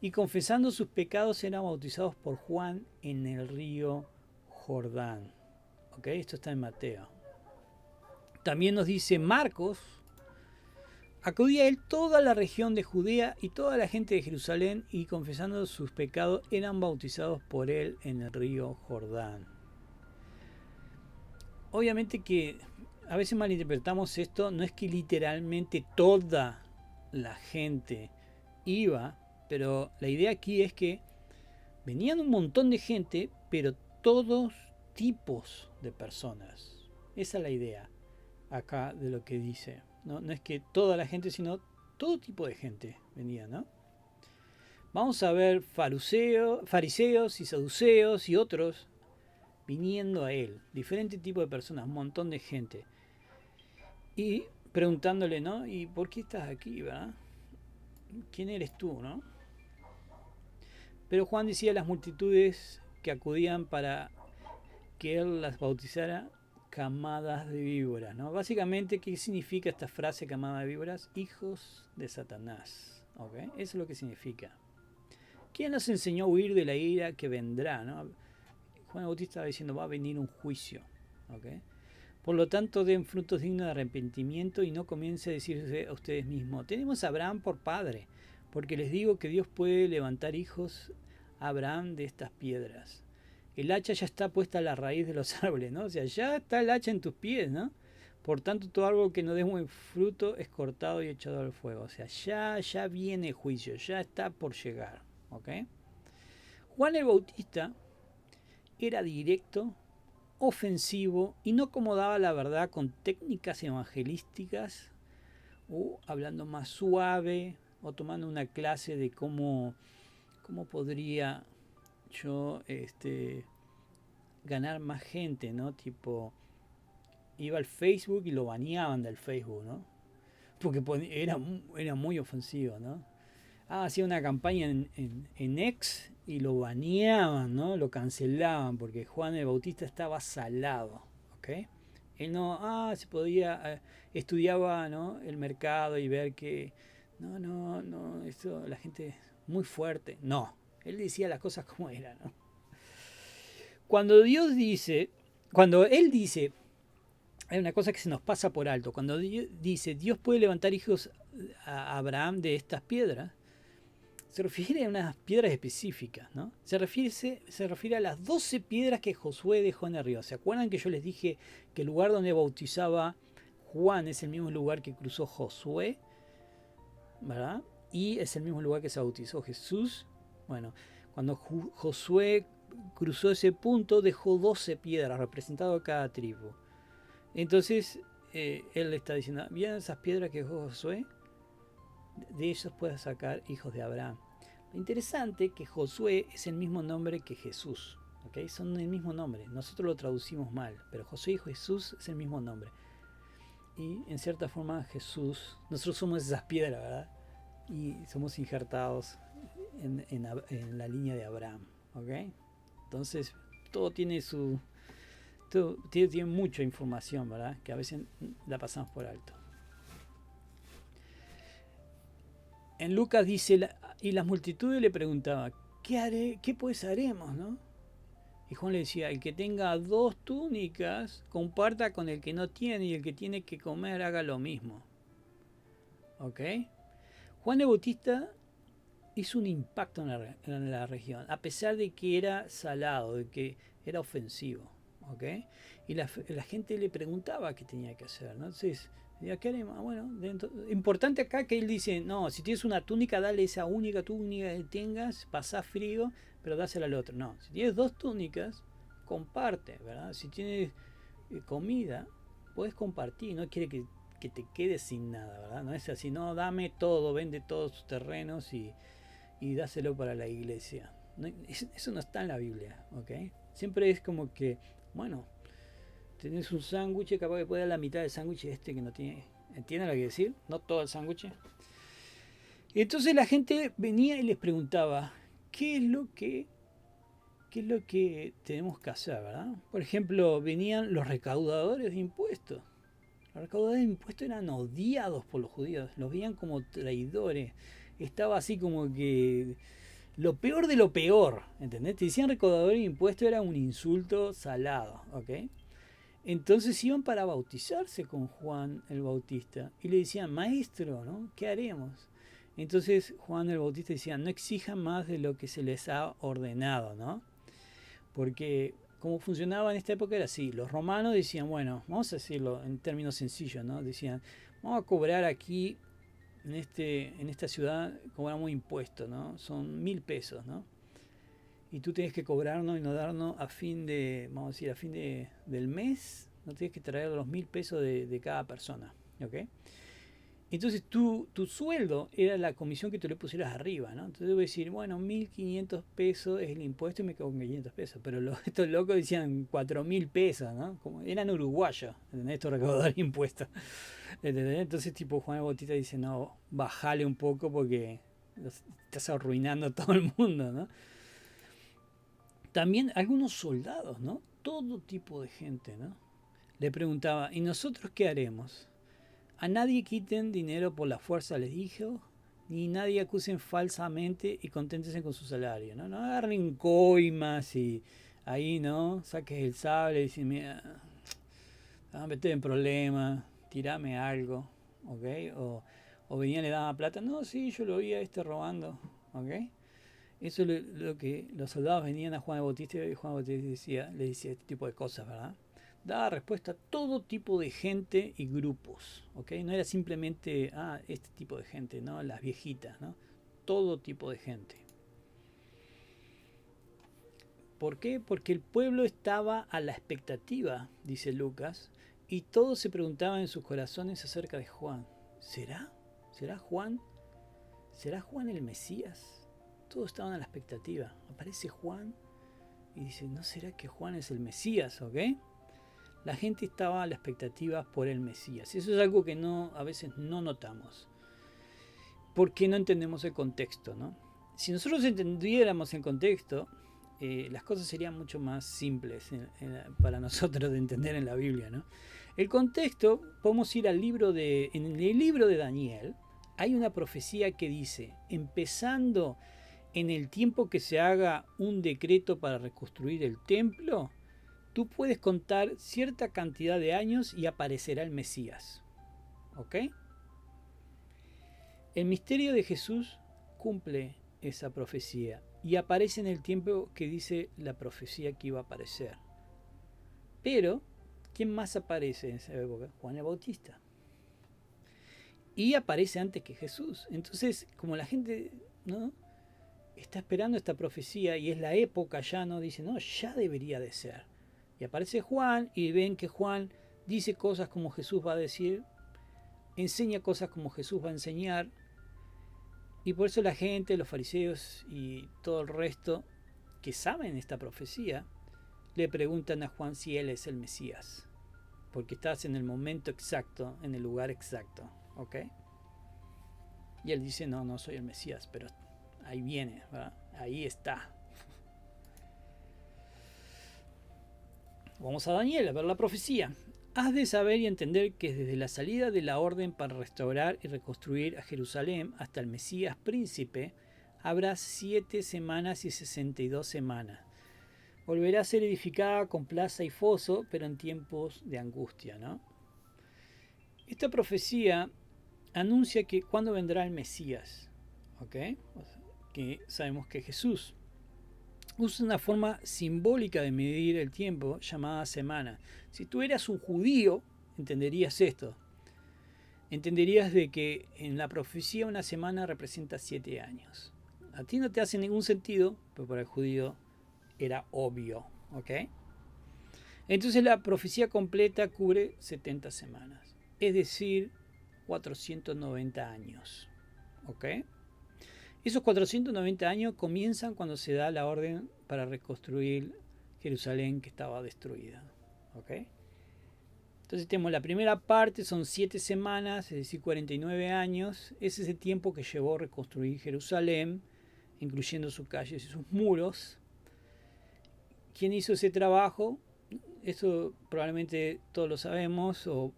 y confesando sus pecados eran bautizados por Juan en el río Jordán. ¿Ok? Esto está en Mateo. También nos dice Marcos, acudía a él toda la región de Judea y toda la gente de Jerusalén y confesando sus pecados eran bautizados por él en el río Jordán. Obviamente que a veces malinterpretamos esto, no es que literalmente toda la gente iba, pero la idea aquí es que venían un montón de gente, pero todos tipos de personas. Esa es la idea acá de lo que dice. No es que toda la gente, sino todo tipo de gente venía, ¿no? Vamos a ver fariseos y saduceos y otros viniendo a él, diferente tipo de personas, un montón de gente, y preguntándole, ¿no? ¿Y por qué estás aquí, verdad? ¿Quién eres tú, no? Pero Juan decía a las multitudes que acudían para que él las bautizara, camadas de víboras, ¿no? Básicamente, ¿qué significa esta frase, camada de víboras? Hijos de Satanás, ¿ok? Eso es lo que significa. ¿Quién nos enseñó a huir de la ira que vendrá, no? Juan el Bautista estaba diciendo, va a venir un juicio, ¿ok? Por lo tanto, den frutos dignos de arrepentimiento y no comience a decirse a ustedes mismos, tenemos a Abraham por padre, porque les digo que Dios puede levantar hijos a Abraham de estas piedras. El hacha ya está puesta a la raíz de los árboles, ¿no? O sea, ya está el hacha en tus pies, ¿no? Por tanto, todo árbol que no dé buen fruto es cortado y echado al fuego. O sea, ya viene el juicio, ya está por llegar, ¿ok? Juan el Bautista era directo, ofensivo y no acomodaba la verdad con técnicas evangelísticas o hablando más suave o tomando una clase de cómo podría yo ganar más gente, ¿no? Tipo, iba al Facebook y lo baneaban del Facebook, ¿no? Porque era muy ofensivo, ¿no? Hacía una campaña en X y lo baneaban, ¿no? Lo cancelaban porque Juan el Bautista estaba salado, ¿ok? Él no, se podía, estudiaba, ¿no? El mercado y ver que, no, esto, la gente muy fuerte. No, Él decía las cosas como eran, ¿no? Cuando cuando Él dice, hay una cosa que se nos pasa por alto. Cuando dice, Dios puede levantar hijos a Abraham de estas piedras, se refiere a unas piedras específicas, ¿no? Se refiere a las 12 piedras que Josué dejó en el río. ¿Se acuerdan que yo les dije que el lugar donde bautizaba Juan es el mismo lugar que cruzó Josué? ¿Verdad? Y es el mismo lugar que se bautizó Jesús. Bueno, cuando Josué cruzó ese punto, dejó 12 piedras representando a cada tribu. Entonces, él le está diciendo, ¿vieron esas piedras que dejó Josué? De ellos puedes sacar hijos de Abraham. Lo interesante es que Josué es el mismo nombre que Jesús. ¿Okay? Son el mismo nombre. Nosotros lo traducimos mal, pero Josué y Jesús es el mismo nombre. Y en cierta forma Jesús, nosotros somos esas piedras, ¿verdad? Y somos injertados en la línea de Abraham. ¿Okay? Entonces, todo tiene tiene mucha información, ¿verdad? Que a veces la pasamos por alto. En Lucas dice, y las multitudes le preguntaban, ¿qué pues haremos, no? Y Juan le decía, el que tenga 2 túnicas, comparta con el que no tiene, y el que tiene que comer haga lo mismo. ¿Ok? Juan el Bautista hizo un impacto en la región, a pesar de que era salado, de que era ofensivo. ¿Ok? Y la gente le preguntaba qué tenía que hacer, ¿no? Entonces, ¿qué haremos? Bueno, importante acá que él dice, no, si tienes una túnica, dale esa única túnica que tengas, pasá frío, pero dásela al otro. No, si tienes 2 túnicas, comparte, ¿verdad? Si tienes comida, puedes compartir, no quiere que te quedes sin nada, ¿verdad? No es así, no, dame todo, vende todos tus terrenos y dáselo para la iglesia. No, eso no está en la Biblia, ¿ok? Siempre es como que, bueno, tenés un sándwich, capaz que puede dar la mitad del sándwich que no tiene. ¿Entienden lo que decir? No todo el sándwich. Y entonces la gente venía y les preguntaba, ¿qué es lo que tenemos que hacer, verdad? Por ejemplo, venían los recaudadores de impuestos. Los recaudadores de impuestos eran odiados por los judíos, los veían como traidores. Estaba así como que lo peor de lo peor, ¿entendés? Te decían recaudadores de impuestos, era un insulto salado, ¿ok? Entonces iban para bautizarse con Juan el Bautista y le decían, maestro, ¿no? ¿Qué haremos? Entonces Juan el Bautista decía, no exijan más de lo que se les ha ordenado, ¿no? Porque como funcionaba en esta época era así, los romanos decían, bueno, vamos a decirlo en términos sencillos, ¿no? Decían, vamos a cobrar aquí, en esta ciudad, cobramos impuestos, ¿no? Son 1000 pesos, ¿no? Y tú tienes que cobrarnos y no darnos a fin de, vamos a decir, a fin del mes, no tienes que traer los 1000 pesos de cada persona, ¿ok? Entonces tu sueldo era la comisión que tú le pusieras arriba, ¿no? Entonces voy a decir, bueno, 1500 pesos es el impuesto y me cago en 500 pesos. Pero estos locos decían 4000 pesos, ¿no? Como eran uruguayos, ¿entendés? Estos recaudadores de impuestos. ¿Entendés? Entonces tipo Juan el Bautista dice, no, bajale un poco porque estás arruinando a todo el mundo, ¿no? También algunos soldados, ¿no? Todo tipo de gente, ¿no? Le preguntaba, ¿y nosotros qué haremos? A nadie quiten dinero por la fuerza, les dijo, ni nadie acusen falsamente y conténtense con su salario, ¿no? No agarren coimas y ahí, ¿no? Saques el sable y dicen, mira, a meter en problemas, tirame algo, ¿ok? O venían y le daban plata, no, sí, yo lo vi a robando, ¿ok? Eso es lo que los soldados venían a Juan el Bautista y Juan el Bautista le decía este tipo de cosas, ¿verdad? Daba respuesta a todo tipo de gente y grupos, ¿ok? No era simplemente, este tipo de gente, ¿no? Las viejitas, ¿no? Todo tipo de gente. ¿Por qué? Porque el pueblo estaba a la expectativa, dice Lucas, y todos se preguntaban en sus corazones acerca de Juan. ¿Será? ¿Será Juan? ¿Será Juan el Mesías? Todos estaban a la expectativa. Aparece Juan y dice, ¿no será que Juan es el Mesías? ¿Ok? La gente estaba a la expectativa por el Mesías. Eso es algo que a veces no notamos. Porque no entendemos el contexto, ¿no? Si nosotros entendiéramos el contexto, las cosas serían mucho más simples para nosotros de entender en la Biblia, ¿no? El contexto, podemos ir en el libro de Daniel, hay una profecía que dice, empezando en el tiempo que se haga un decreto para reconstruir el templo, tú puedes contar cierta cantidad de años y aparecerá el Mesías. ¿Ok? El misterio de Jesús cumple esa profecía y aparece en el tiempo que dice la profecía que iba a aparecer. Pero, ¿quién más aparece en esa época? Juan el Bautista. Y aparece antes que Jesús. Entonces, como la gente, ¿no?, está esperando esta profecía y es la época ya, ¿no? Dice, no, ya debería de ser. Y aparece Juan y ven que Juan dice cosas como Jesús va a decir, enseña cosas como Jesús va a enseñar. Y por eso la gente, los fariseos y todo el resto que saben esta profecía, le preguntan a Juan si él es el Mesías. Porque estás en el momento exacto, en el lugar exacto. ¿Ok? Y él dice, no, no soy el Mesías, pero ahí viene, ¿verdad? Ahí está. Vamos a Daniel a ver la profecía. Has de saber y entender que desde la salida de la orden para restaurar y reconstruir a Jerusalén hasta el Mesías príncipe, habrá 7 semanas y 62 semanas. Volverá a ser edificada con plaza y foso, pero en tiempos de angustia, ¿no? Esta profecía anuncia que cuándo vendrá el Mesías, ¿ok? Que sabemos que Jesús usa una forma simbólica de medir el tiempo llamada semana. Si tú eras un judío, entenderías esto. Entenderías de que en la profecía una semana representa 7 años. A ti no te hace ningún sentido, pero para el judío era obvio, ¿ok? Entonces la profecía completa cubre 70 semanas, es decir, 490 años, ¿ok? Esos 490 años comienzan cuando se da la orden para reconstruir Jerusalén que estaba destruida, ¿ok? Entonces tenemos la primera parte, son 7 semanas, es decir, 49 años. Ese es el tiempo que llevó a reconstruir Jerusalén, incluyendo sus calles y sus muros. ¿Quién hizo ese trabajo? Eso probablemente todos lo sabemos, o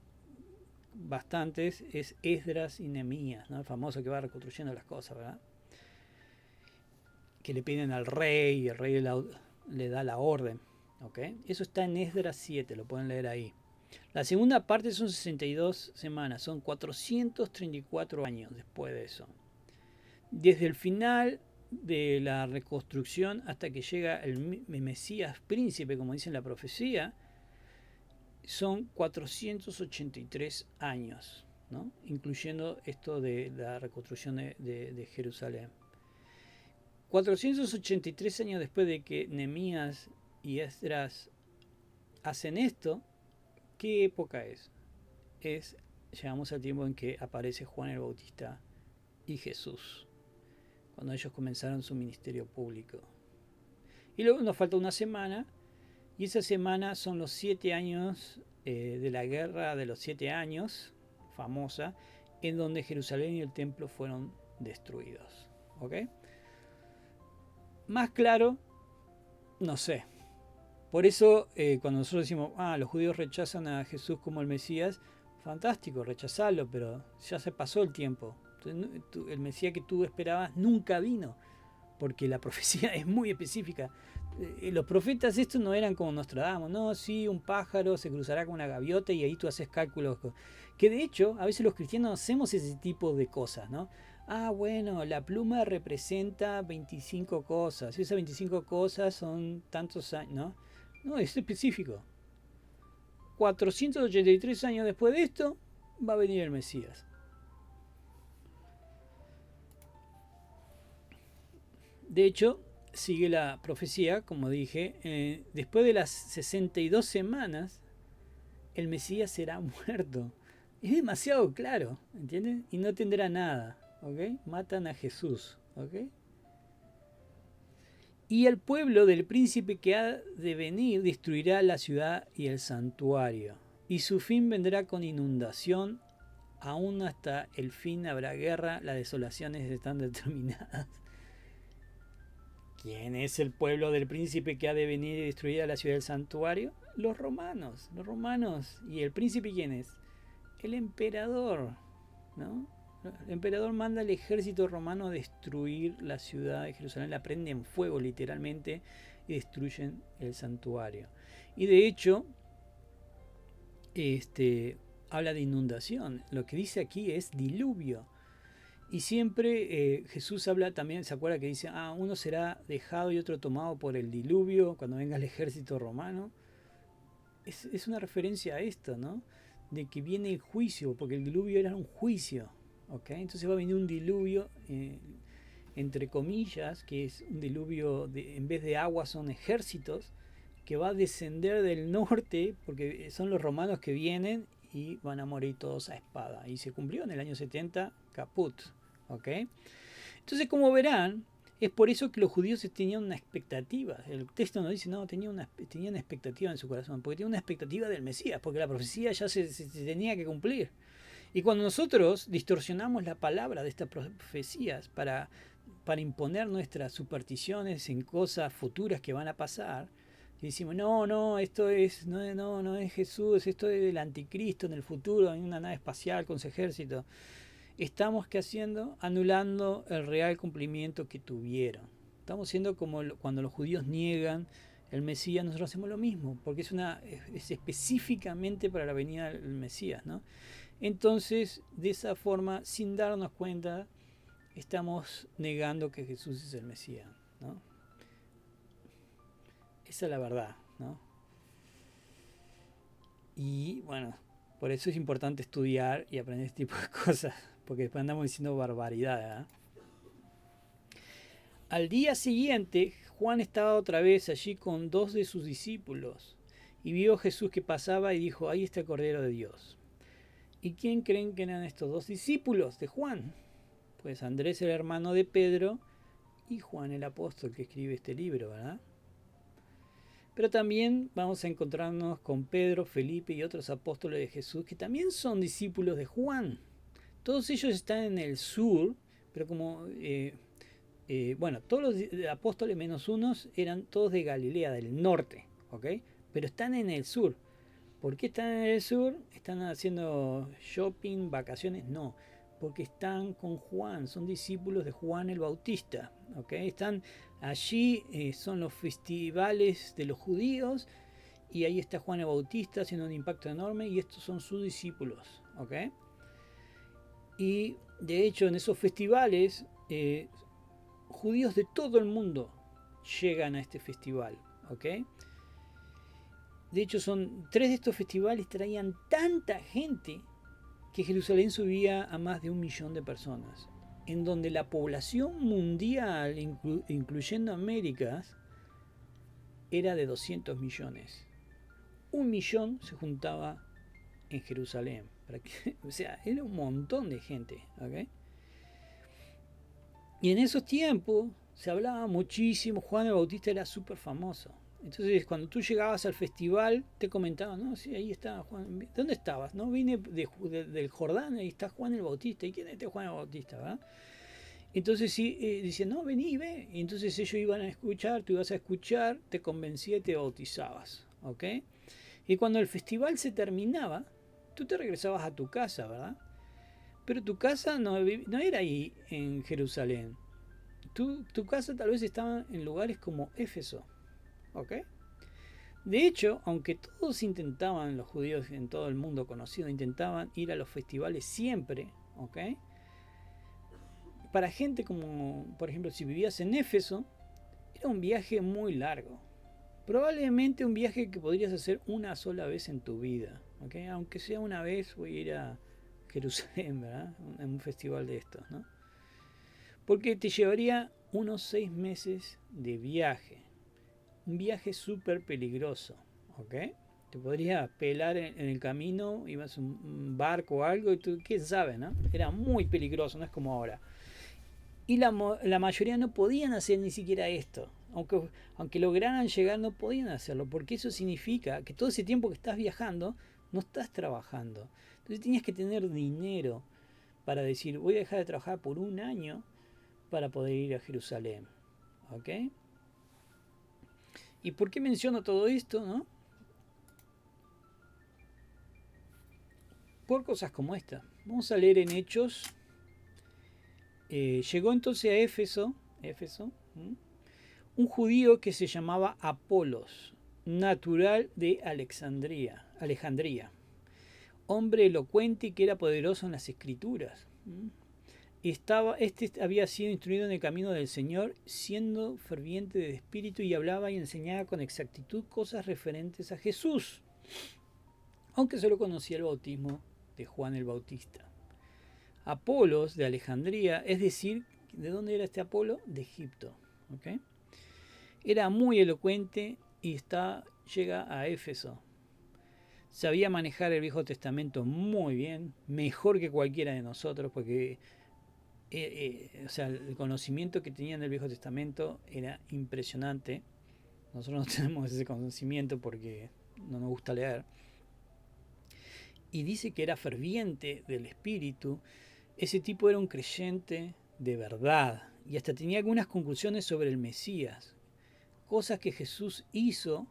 bastantes, es Esdras y Nehemías, ¿no? El famoso que va reconstruyendo las cosas, ¿verdad? Que le piden al rey y el rey le da la orden, ¿ok? Eso está en Esdras 7, lo pueden leer ahí. La segunda parte son 62 semanas, son 434 años después de eso. Desde el final de la reconstrucción hasta que llega el Mesías príncipe, como dice en la profecía, son 483 años, ¿no? Incluyendo esto de la reconstrucción de Jerusalén. 483 años después de que Nehemías y Esdras hacen esto, ¿qué época es? Llegamos al tiempo en que aparece Juan el Bautista y Jesús, cuando ellos comenzaron su ministerio público. Y luego nos falta una semana, y esa semana son los 7 años de la guerra de los 7 años, famosa, en donde Jerusalén y el templo fueron destruidos. ¿Ok? Más claro, no sé. Por eso, cuando nosotros decimos, los judíos rechazan a Jesús como el Mesías, fantástico, rechazarlo, pero ya se pasó el tiempo. El Mesías que tú esperabas nunca vino, porque la profecía es muy específica. Los profetas estos no eran como Nostradamus, no, sí, un pájaro se cruzará con una gaviota y ahí tú haces cálculos. Que de hecho, a veces los cristianos hacemos ese tipo de cosas, ¿no? Bueno, la pluma representa 25 cosas, esas 25 cosas son tantos años, ¿no? No, es específico. 483 años después de esto, va a venir el Mesías. De hecho, sigue la profecía, como dije, después de las 62 semanas, el Mesías será muerto. Es demasiado claro, ¿entienden? Y no tendrá nada, ¿ok? Matan a Jesús, ¿ok? Y el pueblo del príncipe que ha de venir destruirá la ciudad y el santuario, y su fin vendrá con inundación, aún hasta el fin habrá guerra, las desolaciones están determinadas. ¿Quién es el pueblo del príncipe que ha de venir y destruir a la ciudad del santuario? Los romanos. ¿Y el príncipe quién es? El emperador, ¿no? El emperador manda al ejército romano a destruir la ciudad de Jerusalén, la prenden en fuego literalmente y destruyen el santuario. Y de hecho, habla de inundación. Lo que dice aquí es diluvio. Y siempre Jesús habla también, ¿se acuerda que dice, uno será dejado y otro tomado por el diluvio cuando venga el ejército romano? Es una referencia a esto, ¿no? De que viene el juicio, porque el diluvio era un juicio, ¿ok? Entonces va a venir un diluvio, entre comillas, que es un diluvio, en vez de agua son ejércitos, que va a descender del norte, porque son los romanos que vienen y van a morir todos a espada. Y se cumplió en el año 70, caput. ¿Ok? Entonces, como verán, es por eso que los judíos tenían una expectativa. El texto nos dice, no, tenían una expectativa en su corazón, porque tenían una expectativa del Mesías, porque la profecía ya se tenía que cumplir. Y cuando nosotros distorsionamos la palabra de estas profecías para imponer nuestras supersticiones en cosas futuras que van a pasar, y decimos, no, esto es, no es Jesús, esto es el anticristo en el futuro, en una nave espacial con su ejército. Estamos ¿qué haciendo? Anulando el real cumplimiento que tuvieron. Estamos siendo como cuando los judíos niegan el Mesías, nosotros hacemos lo mismo, porque es específicamente para la venida del Mesías, ¿no? Entonces, de esa forma, sin darnos cuenta, estamos negando que Jesús es el Mesías, ¿no? Esa es la verdad, ¿no? Y bueno, por eso es importante estudiar y aprender este tipo de cosas, porque después andamos diciendo barbaridad, ¿eh? Al día siguiente, Juan estaba otra vez allí con 2 de sus discípulos y vio a Jesús que pasaba y dijo, ahí está el Cordero de Dios. ¿Y quién creen que eran estos 2 discípulos de Juan? Pues Andrés, el hermano de Pedro, y Juan el apóstol que escribe este libro, ¿verdad? Pero también vamos a encontrarnos con Pedro, Felipe y otros apóstoles de Jesús que también son discípulos de Juan. Todos ellos están en el sur, pero como, todos los apóstoles menos unos eran todos de Galilea, del norte, ¿ok? Pero están en el sur. ¿Por qué están en el sur? ¿Están haciendo shopping, vacaciones? No, porque están con Juan, son discípulos de Juan el Bautista, ¿ok? Están allí, son los festivales de los judíos y ahí está Juan el Bautista haciendo un impacto enorme y estos son sus discípulos, ¿ok? Y de hecho en esos festivales judíos de todo el mundo llegan a este festival, ¿ok? De hecho, 3 de estos festivales traían tanta gente que Jerusalén subía a más de 1 millón de personas, en donde la población mundial, incluyendo Américas, era de 200 millones. 1 millón se juntaba en Jerusalén. O sea, era un montón de gente, ¿ok? Y en esos tiempos se hablaba muchísimo, Juan el Bautista era súper famoso. Entonces, cuando tú llegabas al festival, te comentaban, no, sí, ahí está Juan. ¿Dónde estabas? No, vine del Jordán, ahí está Juan el Bautista. ¿Y quién es este Juan el Bautista? ¿Verdad? Entonces, sí, decían, no, vení, ve. Y entonces ellos iban a escuchar, tú ibas a escuchar, te convencía y te bautizabas. ¿Ok? Y cuando el festival se terminaba, tú te regresabas a tu casa, ¿verdad? Pero tu casa no era ahí en Jerusalén. Tu casa tal vez estaba en lugares como Éfeso. ¿Ok? De hecho, aunque todos intentaban, los judíos en todo el mundo conocido, intentaban ir a los festivales siempre, ¿ok? Para gente como, por ejemplo, si vivías en Éfeso, era un viaje muy largo. Probablemente un viaje que podrías hacer una sola vez en tu vida, ¿ok? Aunque sea una vez voy a ir a Jerusalén, ¿verdad? En un festival de estos, ¿no? Porque te llevaría unos 6 meses de viaje. Un viaje súper peligroso, ¿ok? Te podría pelar en el camino, ibas a un barco o algo y tú, quién sabe, ¿no? Era muy peligroso, no es como ahora. Y la mayoría no podían hacer ni siquiera esto. Aunque lograran llegar, no podían hacerlo, porque eso significa que todo ese tiempo que estás viajando, no estás trabajando. Entonces tenías que tener dinero para decir, voy a dejar de trabajar por 1 año para poder ir a Jerusalén, ¿ok? ¿Y por qué menciono todo esto, no? Por cosas como esta. Vamos a leer en Hechos Llegó entonces a Éfeso, un judío que se llamaba Apolos, natural de Alejandría, hombre elocuente y que era poderoso en las escrituras. Este había sido instruido en el camino del Señor, siendo ferviente de espíritu, y hablaba y enseñaba con exactitud cosas referentes a Jesús, aunque solo conocía el bautismo de Juan el Bautista. Apolos de Alejandría, es decir, ¿de dónde era este Apolo? De Egipto. ¿Okay? Era muy elocuente y llega a Éfeso. Sabía manejar el Viejo Testamento muy bien, mejor que cualquiera de nosotros, porque o sea, el conocimiento que tenían del Viejo Testamento era impresionante. Nosotros no tenemos ese conocimiento porque no nos gusta leer. Y dice que era ferviente del Espíritu. Ese tipo era un creyente de verdad y hasta tenía algunas conclusiones sobre el Mesías, cosas que Jesús hizo,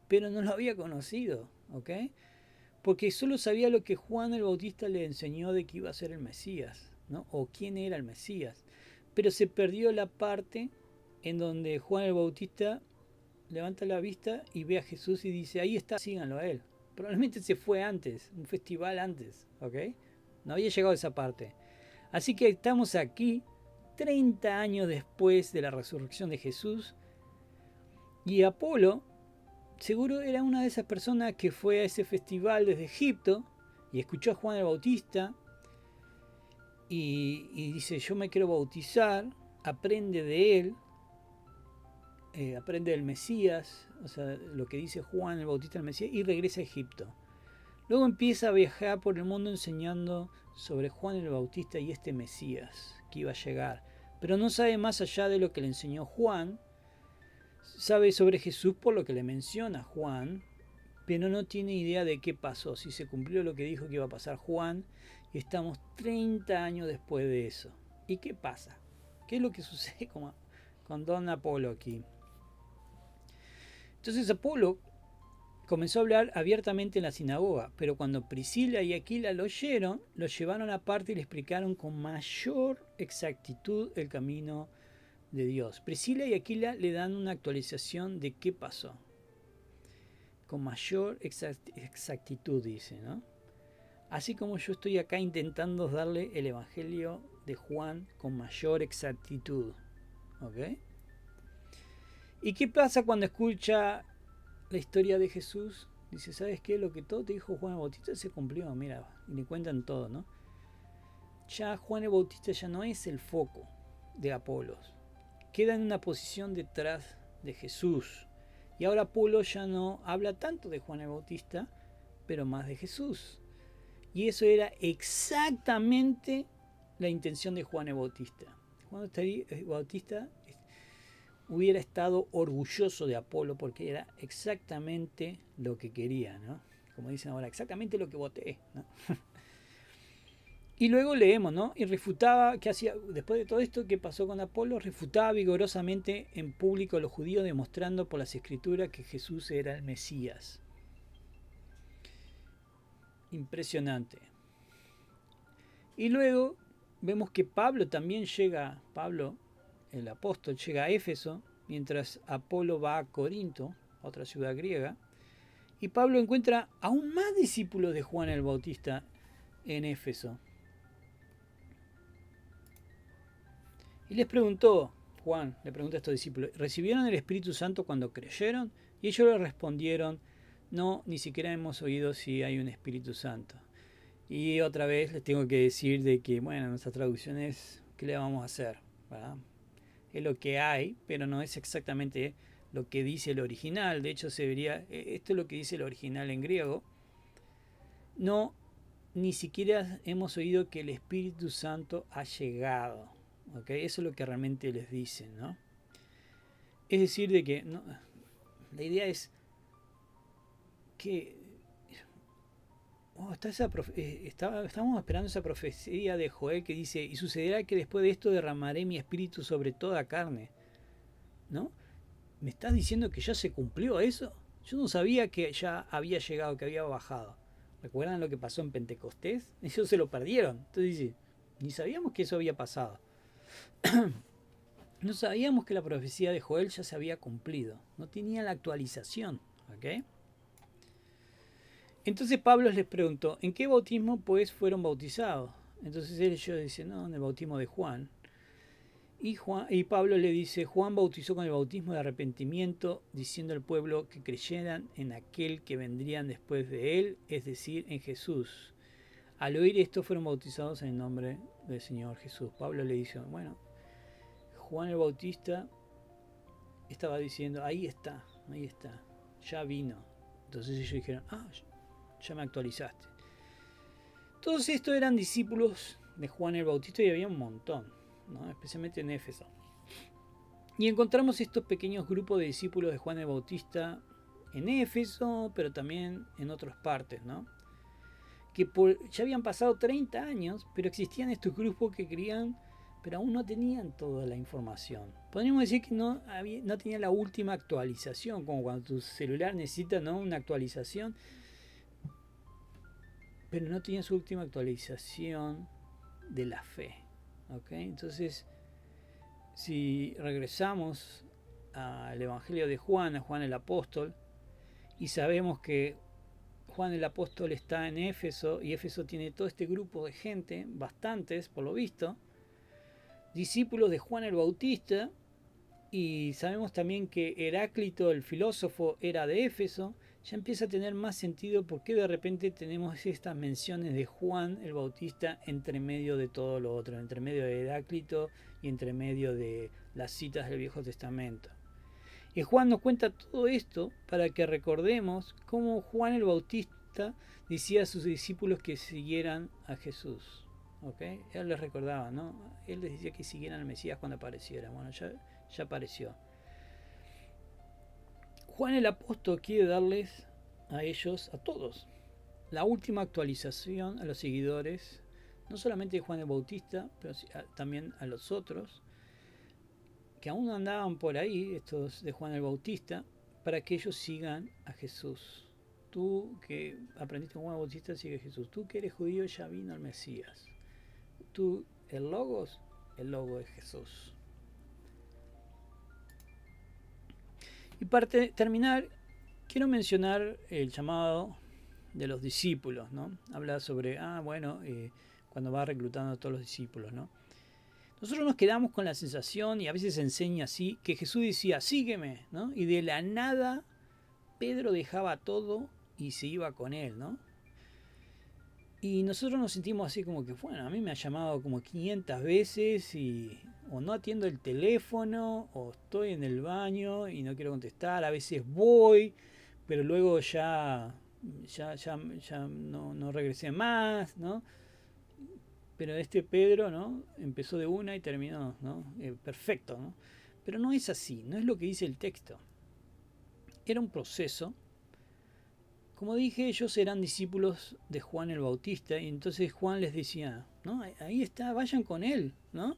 pero no lo había conocido, ¿ok? Porque solo sabía lo que Juan el Bautista le enseñó de que iba a ser el Mesías, ¿no? O quién era el Mesías. Pero se perdió la parte en donde Juan el Bautista levanta la vista y ve a Jesús y dice, ahí está, síganlo a él. Probablemente se fue antes, un festival antes, ¿ok? No había llegado a esa parte. Así que estamos aquí, 30 años después de la resurrección de Jesús, y Apolo seguro era una de esas personas que fue a ese festival desde Egipto y escuchó a Juan el Bautista y dice, yo me quiero bautizar, aprende de él, aprende del Mesías, o sea, lo que dice Juan el Bautista del Mesías, y regresa a Egipto. Luego empieza a viajar por el mundo enseñando sobre Juan el Bautista y este Mesías que iba a llegar. Pero no sabe más allá de lo que le enseñó Juan. Sabe sobre Jesús por lo que le menciona Juan, pero no tiene idea de qué pasó, si se cumplió lo que dijo que iba a pasar Juan, y estamos 30 años después de eso. ¿Y qué pasa? ¿Qué es lo que sucede con Don Apolo aquí? Entonces Apolo comenzó a hablar abiertamente en la sinagoga, pero cuando Priscila y Aquila lo oyeron, lo llevaron aparte y le explicaron con mayor exactitud el camino de Dios. Priscila y Aquila le dan una actualización de qué pasó. Con mayor exactitud, dice, ¿no? Así como yo estoy acá intentando darle el Evangelio de Juan con mayor exactitud. ¿Ok? ¿Y qué pasa cuando escucha la historia de Jesús? Dice, ¿sabes qué? Lo que todo te dijo Juan el Bautista se cumplió, mira, y le cuentan todo, ¿no? Ya Juan el Bautista ya no es el foco de Apolos. Queda en una posición detrás de Jesús. Y ahora Apolo ya no habla tanto de Juan el Bautista, pero más de Jesús. Y eso era exactamente la intención de Juan el Bautista. Juan el Bautista hubiera estado orgulloso de Apolo porque era exactamente lo que quería, ¿no? Como dicen ahora, exactamente lo que voté, ¿no? Y luego leemos, ¿no? Y refutaba, ¿qué hacía? Después de todo esto, ¿qué pasó con Apolo? Refutaba vigorosamente en público a los judíos, demostrando por las escrituras que Jesús era el Mesías. Impresionante. Y luego vemos que Pablo también llega, Pablo, el apóstol, llega a Éfeso, mientras Apolo va a Corinto, otra ciudad griega, y Pablo encuentra aún más discípulos de Juan el Bautista en Éfeso. Y les preguntó, Juan le pregunta a estos discípulos, ¿recibieron el Espíritu Santo cuando creyeron? Y ellos le respondieron, no, ni siquiera hemos oído si hay un Espíritu Santo. Y otra vez les tengo que decir de que, bueno, nuestra traducción es, ¿qué le vamos a hacer? ¿Verdad? Es lo que hay, pero no es exactamente lo que dice el original. De hecho, esto es lo que dice el original en griego. No, ni siquiera hemos oído que el Espíritu Santo ha llegado. ¿Okay? Eso es lo que realmente les dicen, ¿no? Es decir, de que no, la idea es que estamos esperando esa profecía de Joel que dice, y sucederá que después de esto derramaré mi espíritu sobre toda carne, ¿no? ¿Me estás diciendo que ya se cumplió eso? Yo no sabía que ya había llegado, que había bajado. ¿Recuerdan lo que pasó en Pentecostés? Ellos se lo perdieron. Entonces dice, ni sabíamos que eso había pasado. No sabíamos que la profecía de Joel ya se había cumplido. No tenía la actualización. ¿Ok? Entonces Pablo les preguntó, ¿en qué bautismo pues fueron bautizados? Entonces ellos dicen, no, en el bautismo de Juan. Y Pablo le dice, Juan bautizó con el bautismo de arrepentimiento, diciendo al pueblo que creyeran en aquel que vendrían después de él, es decir, en Jesús. Al oír esto fueron bautizados en el nombre del Señor Jesús. Pablo le dice, bueno, Juan el Bautista estaba diciendo, ahí está, ya vino. Entonces ellos dijeron, ya me actualizaste. Todos estos eran discípulos de Juan el Bautista y había un montón, ¿no? Especialmente en Éfeso. Y encontramos estos pequeños grupos de discípulos de Juan el Bautista en Éfeso, pero también en otras partes, ¿no? Que ya habían pasado 30 años, pero existían estos grupos que creían, pero aún no tenían toda la información. Podríamos decir que no tenía la última actualización, como cuando tu celular necesita, ¿no?, una actualización, pero no tenía su última actualización de la fe. ¿Okay? Entonces, si regresamos al Evangelio de Juan, a Juan el Apóstol, y sabemos que Juan el Apóstol está en Éfeso, y Éfeso tiene todo este grupo de gente, bastantes por lo visto, discípulos de Juan el Bautista, y sabemos también que Heráclito, el filósofo, era de Éfeso. Ya empieza a tener más sentido por qué de repente tenemos estas menciones de Juan el Bautista entre medio de todo lo otro, entre medio de Heráclito y entre medio de las citas del Viejo Testamento. Y Juan nos cuenta todo esto para que recordemos cómo Juan el Bautista decía a sus discípulos que siguieran a Jesús. ¿Okay? Él les recordaba, ¿no? Él les decía que siguieran al Mesías cuando apareciera. Bueno, ya apareció. Juan el Apóstol quiere darles a ellos, a todos, la última actualización a los seguidores, no solamente de Juan el Bautista, pero también a los otros, que aún andaban por ahí, estos de Juan el Bautista, para que ellos sigan a Jesús. Tú que aprendiste con Juan el Bautista, sigue a Jesús. Tú que eres judío, ya vino el Mesías. Tú, el Logos es Jesús. Y para terminar, quiero mencionar el llamado de los discípulos, ¿no? Habla sobre, cuando va reclutando a todos los discípulos, ¿no? Nosotros nos quedamos con la sensación, y a veces se enseña así, que Jesús decía, sígueme, ¿no? Y de la nada, Pedro dejaba todo y se iba con él, ¿no? Y nosotros nos sentimos así como que, bueno, a mí me ha llamado como 500 veces y o no atiendo el teléfono o estoy en el baño y no quiero contestar. A veces voy, pero luego ya no regresé más, ¿no? Pero este Pedro, ¿no?, empezó de una y terminó, ¿no? Perfecto, ¿no? Pero no es así, no es lo que dice el texto. Era un proceso. Como dije, ellos eran discípulos de Juan el Bautista y entonces Juan les decía, ¿no? Ahí está, vayan con él, ¿no?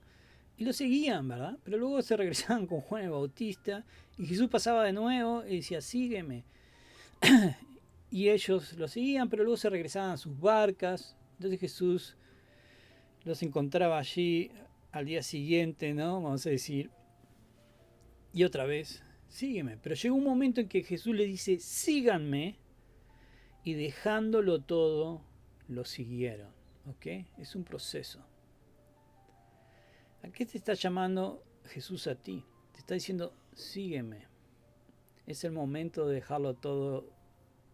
Y lo seguían, ¿verdad? Pero luego se regresaban con Juan el Bautista y Jesús pasaba de nuevo y decía, sígueme. Y ellos lo seguían, pero luego se regresaban a sus barcas. Entonces Jesús los encontraba allí al día siguiente, ¿no? Vamos a decir, y otra vez, sígueme. Pero llegó un momento en que Jesús le dice, síganme. Y dejándolo todo, lo siguieron. ¿Ok? Es un proceso. ¿A qué te está llamando Jesús a ti? Te está diciendo, sígueme. ¿Es el momento de dejarlo todo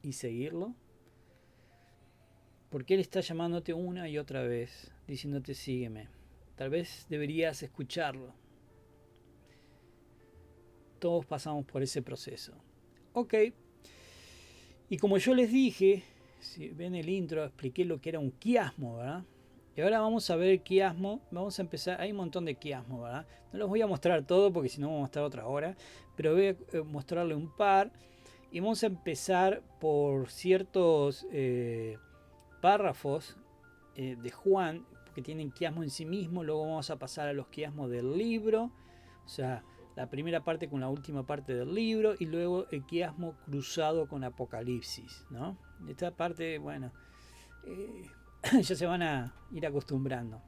y seguirlo? Porque Él está llamándote una y otra vez, diciéndote, sígueme. Tal vez deberías escucharlo. Todos pasamos por ese proceso. Ok. Y como yo les dije, si ven el intro, expliqué lo que era un quiasmo, ¿verdad? Y ahora vamos a ver el quiasmo. Vamos a empezar, hay un montón de quiasmos, ¿verdad? No los voy a mostrar todo porque si no vamos a mostrar otra hora. Pero voy a mostrarle un par. Y vamos a empezar por ciertos párrafos de Juan, que tienen quiasmo en sí mismo. Luego vamos a pasar a los quiasmos del libro. O sea, la primera parte con la última parte del libro y luego el quiasmo cruzado con Apocalipsis, ¿no? Esta parte, bueno, ya se van a ir acostumbrando.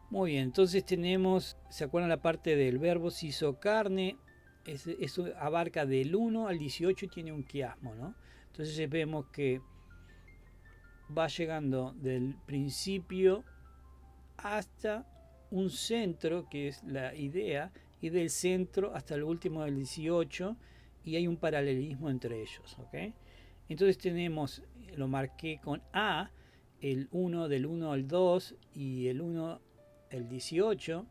Muy bien, entonces tenemos, ¿se acuerdan la parte del verbo se hizo carne? Eso abarca del 1 al 18 y tiene un quiasmo, ¿no? Entonces vemos que va llegando del principio hasta un centro, que es la idea, y del centro hasta el último del 18, y hay un paralelismo entre ellos, ¿ok? Entonces tenemos, lo marqué con A, el 1 del 1 al 2 y el 1 el 18.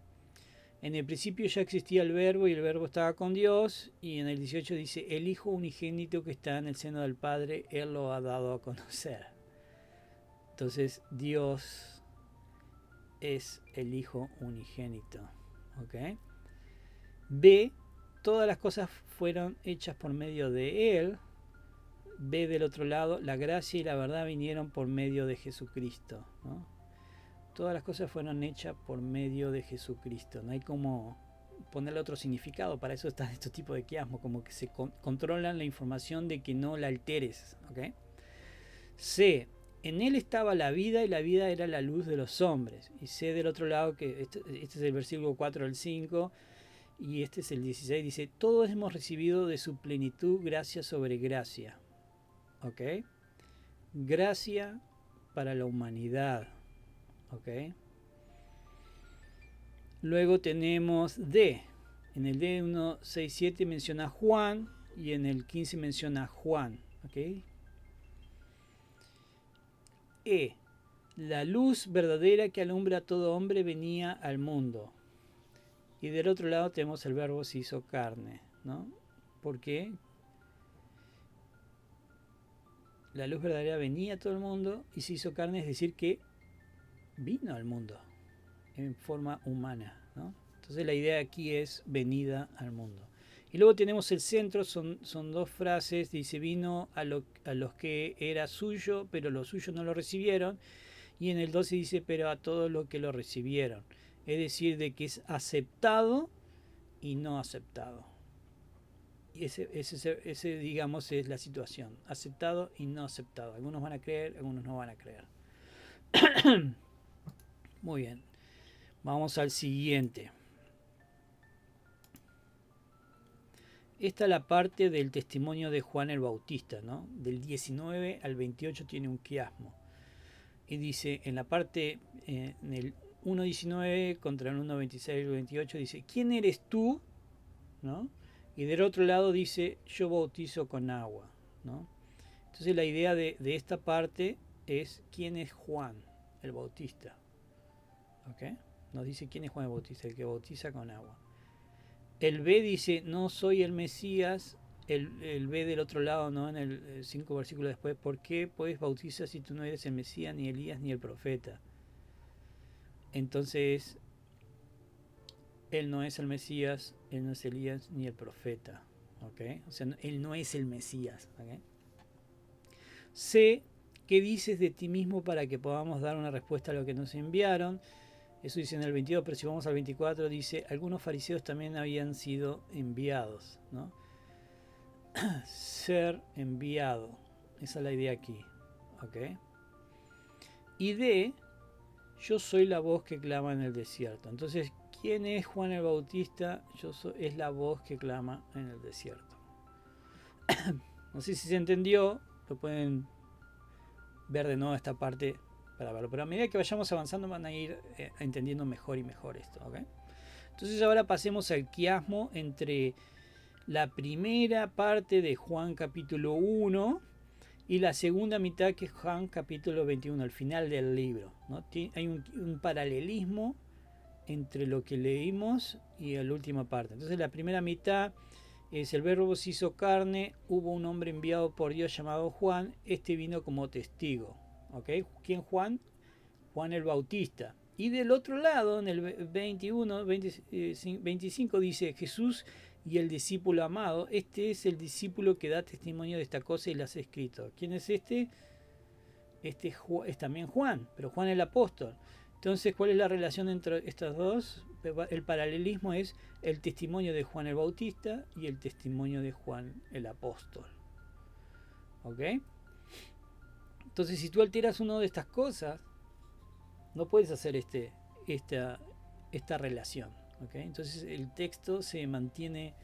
En el principio ya existía el verbo y el verbo estaba con Dios, y en el 18 dice, el Hijo unigénito que está en el seno del Padre, Él lo ha dado a conocer. Entonces Dios es el Hijo unigénito. ¿Ok? B, todas las cosas fueron hechas por medio de Él. B del otro lado, la gracia y la verdad vinieron por medio de Jesucristo, ¿no? Todas las cosas fueron hechas por medio de Jesucristo. No hay como ponerle otro significado. Para eso están estos tipos de quiasmo, como que se controlan la información de que no la alteres. ¿Okay? C, en él estaba la vida y la vida era la luz de los hombres. Y C del otro lado, que este es el versículo 4 al 5 y este es el 16, dice, todos hemos recibido de su plenitud gracia sobre gracia. ¿Ok? Gracia para la humanidad. ¿Ok? Luego tenemos D. En el D167 menciona Juan y en el 15 menciona Juan. ¿Ok? E. La luz verdadera que alumbra a todo hombre venía al mundo. Y del otro lado tenemos el verbo se hizo carne, ¿no? ¿Por qué? La luz verdadera venía a todo el mundo y se hizo carne, es decir, que vino al mundo en forma humana, ¿no? Entonces la idea aquí es venida al mundo. Y luego tenemos el centro, son dos frases, dice, vino a los que era suyo, pero los suyos no lo recibieron. Y en el 12 dice, pero a todos los que lo recibieron. Es decir, de que es aceptado y no aceptado. Y ese, digamos, es la situación. Aceptado y no aceptado. Algunos van a creer, algunos no van a creer. Muy bien. Vamos al siguiente. Esta es la parte del testimonio de Juan el Bautista, ¿no? Del 19 al 28 tiene un quiasmo. Y dice, en la parte, en el 1.19 contra el 1.26 y 28, dice, ¿quién eres tú? ¿No? Y del otro lado dice, yo bautizo con agua, ¿no? Entonces la idea de esta parte es, ¿quién es Juan el Bautista? ¿Ok? Nos dice, ¿quién es Juan el Bautista? El que bautiza con agua. El B dice, no soy el Mesías. El B del otro lado, ¿no? En el 5 versículos después, ¿por qué pues bautizas si tú no eres el Mesías, ni Elías, ni el profeta? Entonces, él no es el Mesías, él no es Elías, ni el profeta. ¿Ok? O sea, él no es el Mesías. ¿Ok? C, ¿qué dices de ti mismo para que podamos dar una respuesta a lo que nos enviaron? Eso dice en el 22, pero si vamos al 24, dice, algunos fariseos también habían sido enviados, ¿no? Ser enviado. Esa es la idea aquí. ¿Ok? Y D, yo soy la voz que clama en el desierto. Entonces, ¿quién es Juan el Bautista? Es la voz que clama en el desierto. No sé si se entendió. Lo pueden ver de nuevo esta parte para verlo. Pero a medida que vayamos avanzando van a ir entendiendo mejor y mejor esto. ¿Ok? Entonces ahora pasemos al quiasmo entre la primera parte de Juan capítulo 1 y la segunda mitad que es Juan capítulo 21, al final del libro, ¿no? Hay un paralelismo entre lo que leímos y la última parte. Entonces la primera mitad es el verbo se hizo carne, hubo un hombre enviado por Dios llamado Juan, este vino como testigo. ¿Ok? ¿Quién Juan? Juan el Bautista. Y del otro lado, en el 21, 25 dice Jesús y el discípulo amado. Este es el discípulo que da testimonio de esta cosa y las ha escrito. ¿Quién es este? Este es también Juan, pero Juan el apóstol. Entonces, ¿cuál es la relación entre estas dos? El paralelismo es el testimonio de Juan el Bautista y el testimonio de Juan el apóstol. ¿Ok? Entonces, si tú alteras una de estas cosas, no puedes hacer esta relación. ¿Okay? Entonces el texto se mantiene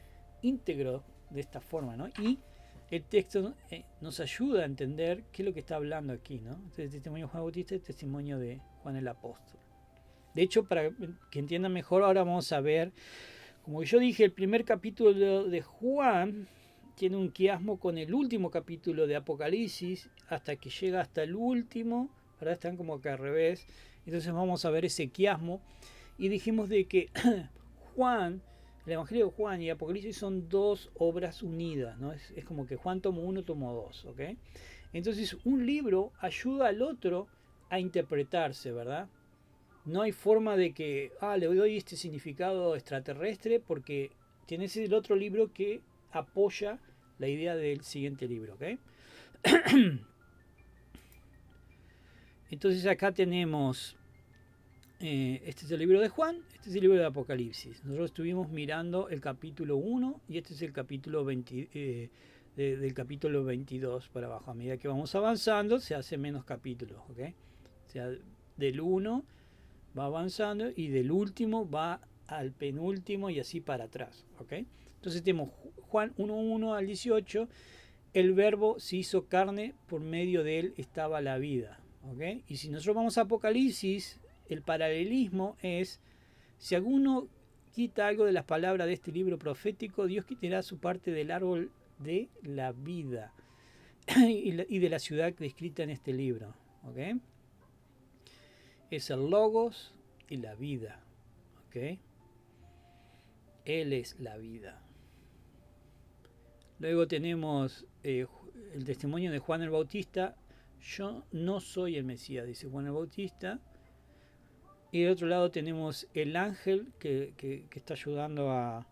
íntegro de esta forma, ¿no? Y el texto nos ayuda a entender qué es lo que está hablando aquí, ¿no? El testimonio de Juan Bautista y el testimonio de Juan el Apóstol. De hecho, para que entiendan mejor, ahora vamos a ver, como yo dije, el primer capítulo de Juan tiene un quiasmo con el último capítulo de Apocalipsis, hasta que llega hasta el último, ¿verdad? Están como que al revés. Entonces vamos a ver ese quiasmo. Y dijimos de que Juan, el Evangelio de Juan y Apocalipsis son dos obras unidas, ¿no? Es como que Juan tomó uno, tomó dos, ¿ok? Entonces un libro ayuda al otro a interpretarse, ¿verdad? No hay forma de que, le doy este significado extraterrestre porque tienes el otro libro que apoya la idea del siguiente libro, ¿ok? Entonces acá tenemos, este es el libro de Juan, este es el libro de Apocalipsis. Nosotros estuvimos mirando el capítulo 1 y este es el capítulo 20, del capítulo 22 para abajo. A medida que vamos avanzando se hace menos capítulos, ¿ok? O sea, del 1 va avanzando y del último va al penúltimo y así para atrás, ¿ok? Entonces tenemos Juan 1:1 al 18, el verbo se hizo carne, por medio de él estaba la vida, ¿ok? Y si nosotros vamos a Apocalipsis, el paralelismo es, si alguno quita algo de las palabras de este libro profético, Dios quitará su parte del árbol de la vida y de la ciudad descrita en este libro, ¿ok? Es el logos y la vida, ¿ok? Él es la vida. Luego tenemos el testimonio de Juan el Bautista. Yo no soy el Mesías, dice Juan el Bautista. Y del otro lado tenemos el ángel que está ayudando a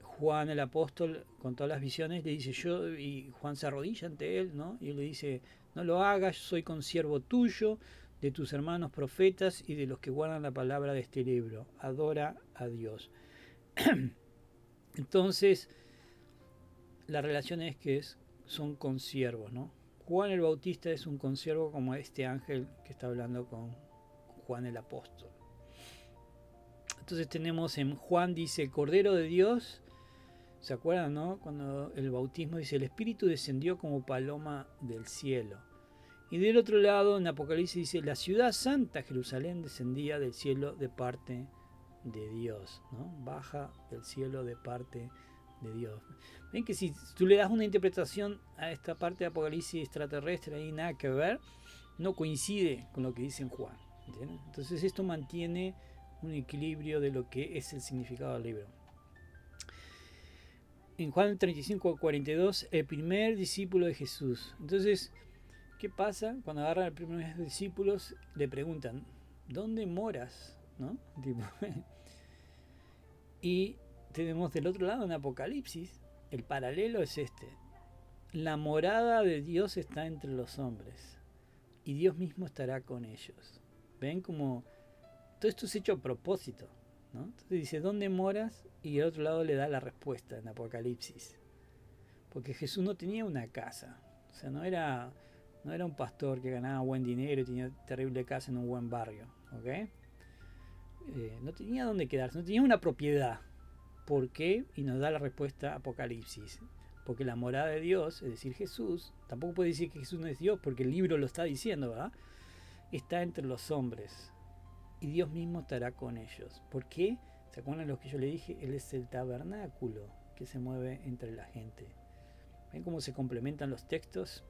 Juan el apóstol con todas las visiones. Le dice y Juan se arrodilla ante él, ¿no? Y él le dice, no lo hagas, yo soy consiervo tuyo, de tus hermanos profetas y de los que guardan la palabra de este libro. Adora a Dios. Entonces, la relación es que son consiervos, ¿no? Juan el Bautista es un consiervo como este ángel que está hablando con Juan el apóstol. Entonces tenemos en Juan, dice, el Cordero de Dios, ¿se acuerdan, no? Cuando el bautismo dice, el Espíritu descendió como paloma del cielo. Y del otro lado, en Apocalipsis dice, la ciudad santa, Jerusalén, descendía del cielo de parte de Dios, ¿no? Baja del cielo de parte de Dios. Ven que si tú le das una interpretación a esta parte de Apocalipsis extraterrestre, ahí nada que ver, no coincide con lo que dice en Juan, ¿entiendes? Entonces esto mantiene un equilibrio de lo que es el significado del libro. En Juan 35:42, el primer discípulo de Jesús. Entonces, ¿qué pasa? Cuando agarran a los primeros discípulos, le preguntan, ¿dónde moras? ¿No? Y tenemos del otro lado en Apocalipsis, el paralelo es este. La morada de Dios está entre los hombres y Dios mismo estará con ellos. ¿Ven cómo todo esto es hecho a propósito, ¿no? Entonces dice, ¿dónde moras? Y el otro lado le da la respuesta en Apocalipsis. Porque Jesús no tenía una casa. O sea, no era un pastor que ganaba buen dinero y tenía terrible casa en un buen barrio, ¿ok? No tenía dónde quedarse, no tenía una propiedad. ¿Por qué? Y nos da la respuesta Apocalipsis. Porque la morada de Dios, es decir, Jesús, tampoco puede decir que Jesús no es Dios, porque el libro lo está diciendo, ¿verdad? Está entre los hombres. Y Dios mismo estará con ellos. ¿Por qué? ¿Se acuerdan lo que yo le dije? Él es el tabernáculo que se mueve entre la gente. ¿Ven cómo se complementan los textos?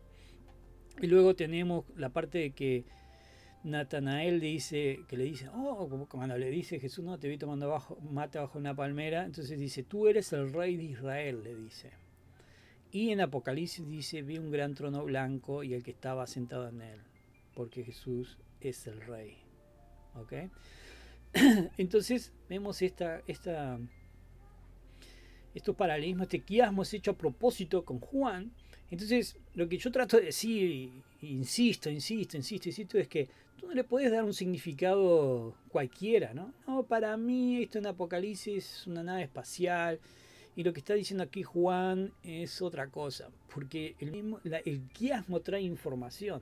Y luego tenemos la parte de que Natanael le dice, cuando le dice Jesús, no, te vi tomando mate bajo una palmera, entonces dice, tú eres el rey de Israel, le dice. Y en Apocalipsis dice, vi un gran trono blanco y el que estaba sentado en él, porque Jesús es el rey. ¿Ok? Entonces vemos estos paralelismos, este quiasmo es hecho a propósito con Juan. Entonces lo que yo trato de decir, insisto, es que tú no le puedes dar un significado cualquiera, ¿no? No, para mí esto en Apocalipsis es una nave espacial y lo que está diciendo aquí Juan es otra cosa, porque el quiasmo trae información.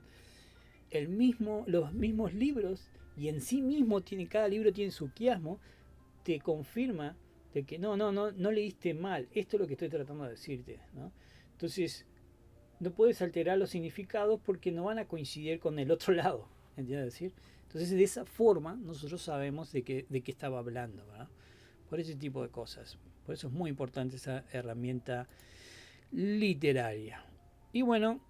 Los mismos libros y en sí mismo cada libro tiene su quiasmo, te confirma de que no leíste mal, esto es lo que estoy tratando de decirte, ¿no? Entonces, no puedes alterar los significados porque no van a coincidir con el otro lado, ¿entiendes decir? Entonces, de esa forma, nosotros sabemos de qué estaba hablando, ¿verdad? Por ese tipo de cosas. Por eso es muy importante esa herramienta literaria. Y bueno,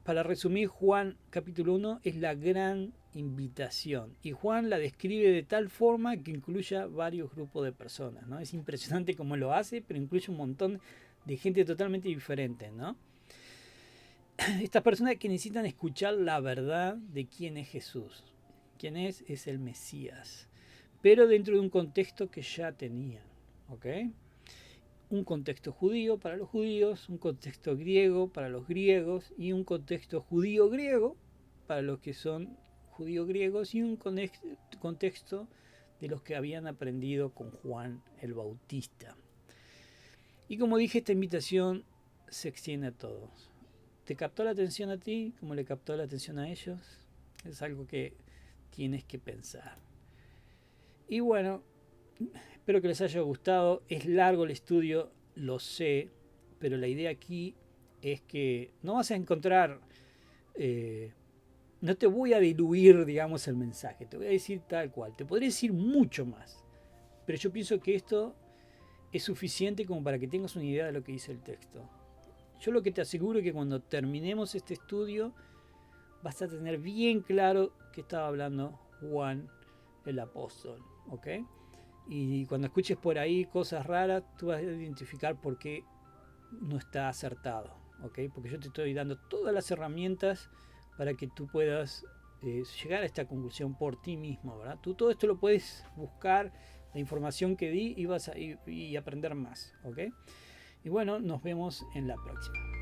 para resumir, Juan capítulo 1 es la gran invitación. Y Juan la describe de tal forma que incluya varios grupos de personas, ¿no? Es impresionante cómo lo hace, pero incluye un montón de gente totalmente diferente, ¿no? Estas personas que necesitan escuchar la verdad de quién es Jesús. ¿Quién es? Es el Mesías. Pero dentro de un contexto que ya tenían, ¿ok? Un contexto judío para los judíos, un contexto griego para los griegos y un contexto judío-griego para los que son judío-griegos y un contexto de los que habían aprendido con Juan el Bautista. Y como dije, esta invitación se extiende a todos. ¿Te captó la atención a ti como le captó la atención a ellos? Es algo que tienes que pensar. Y bueno, espero que les haya gustado. Es largo el estudio, lo sé, pero la idea aquí es que no vas a encontrar, no te voy a diluir, digamos, el mensaje. Te voy a decir tal cual. Te podría decir mucho más, pero yo pienso que esto es suficiente como para que tengas una idea de lo que dice el texto. Yo lo que te aseguro es que cuando terminemos este estudio vas a tener bien claro que estaba hablando Juan el apóstol, ¿ok? Y cuando escuches por ahí cosas raras, tú vas a identificar por qué no está acertado, ¿ok? Porque yo te estoy dando todas las herramientas para que tú puedas llegar a esta conclusión por ti mismo, ¿verdad? Tú todo esto lo puedes buscar, la información que di y aprender más, ¿ok? Y bueno, nos vemos en la próxima.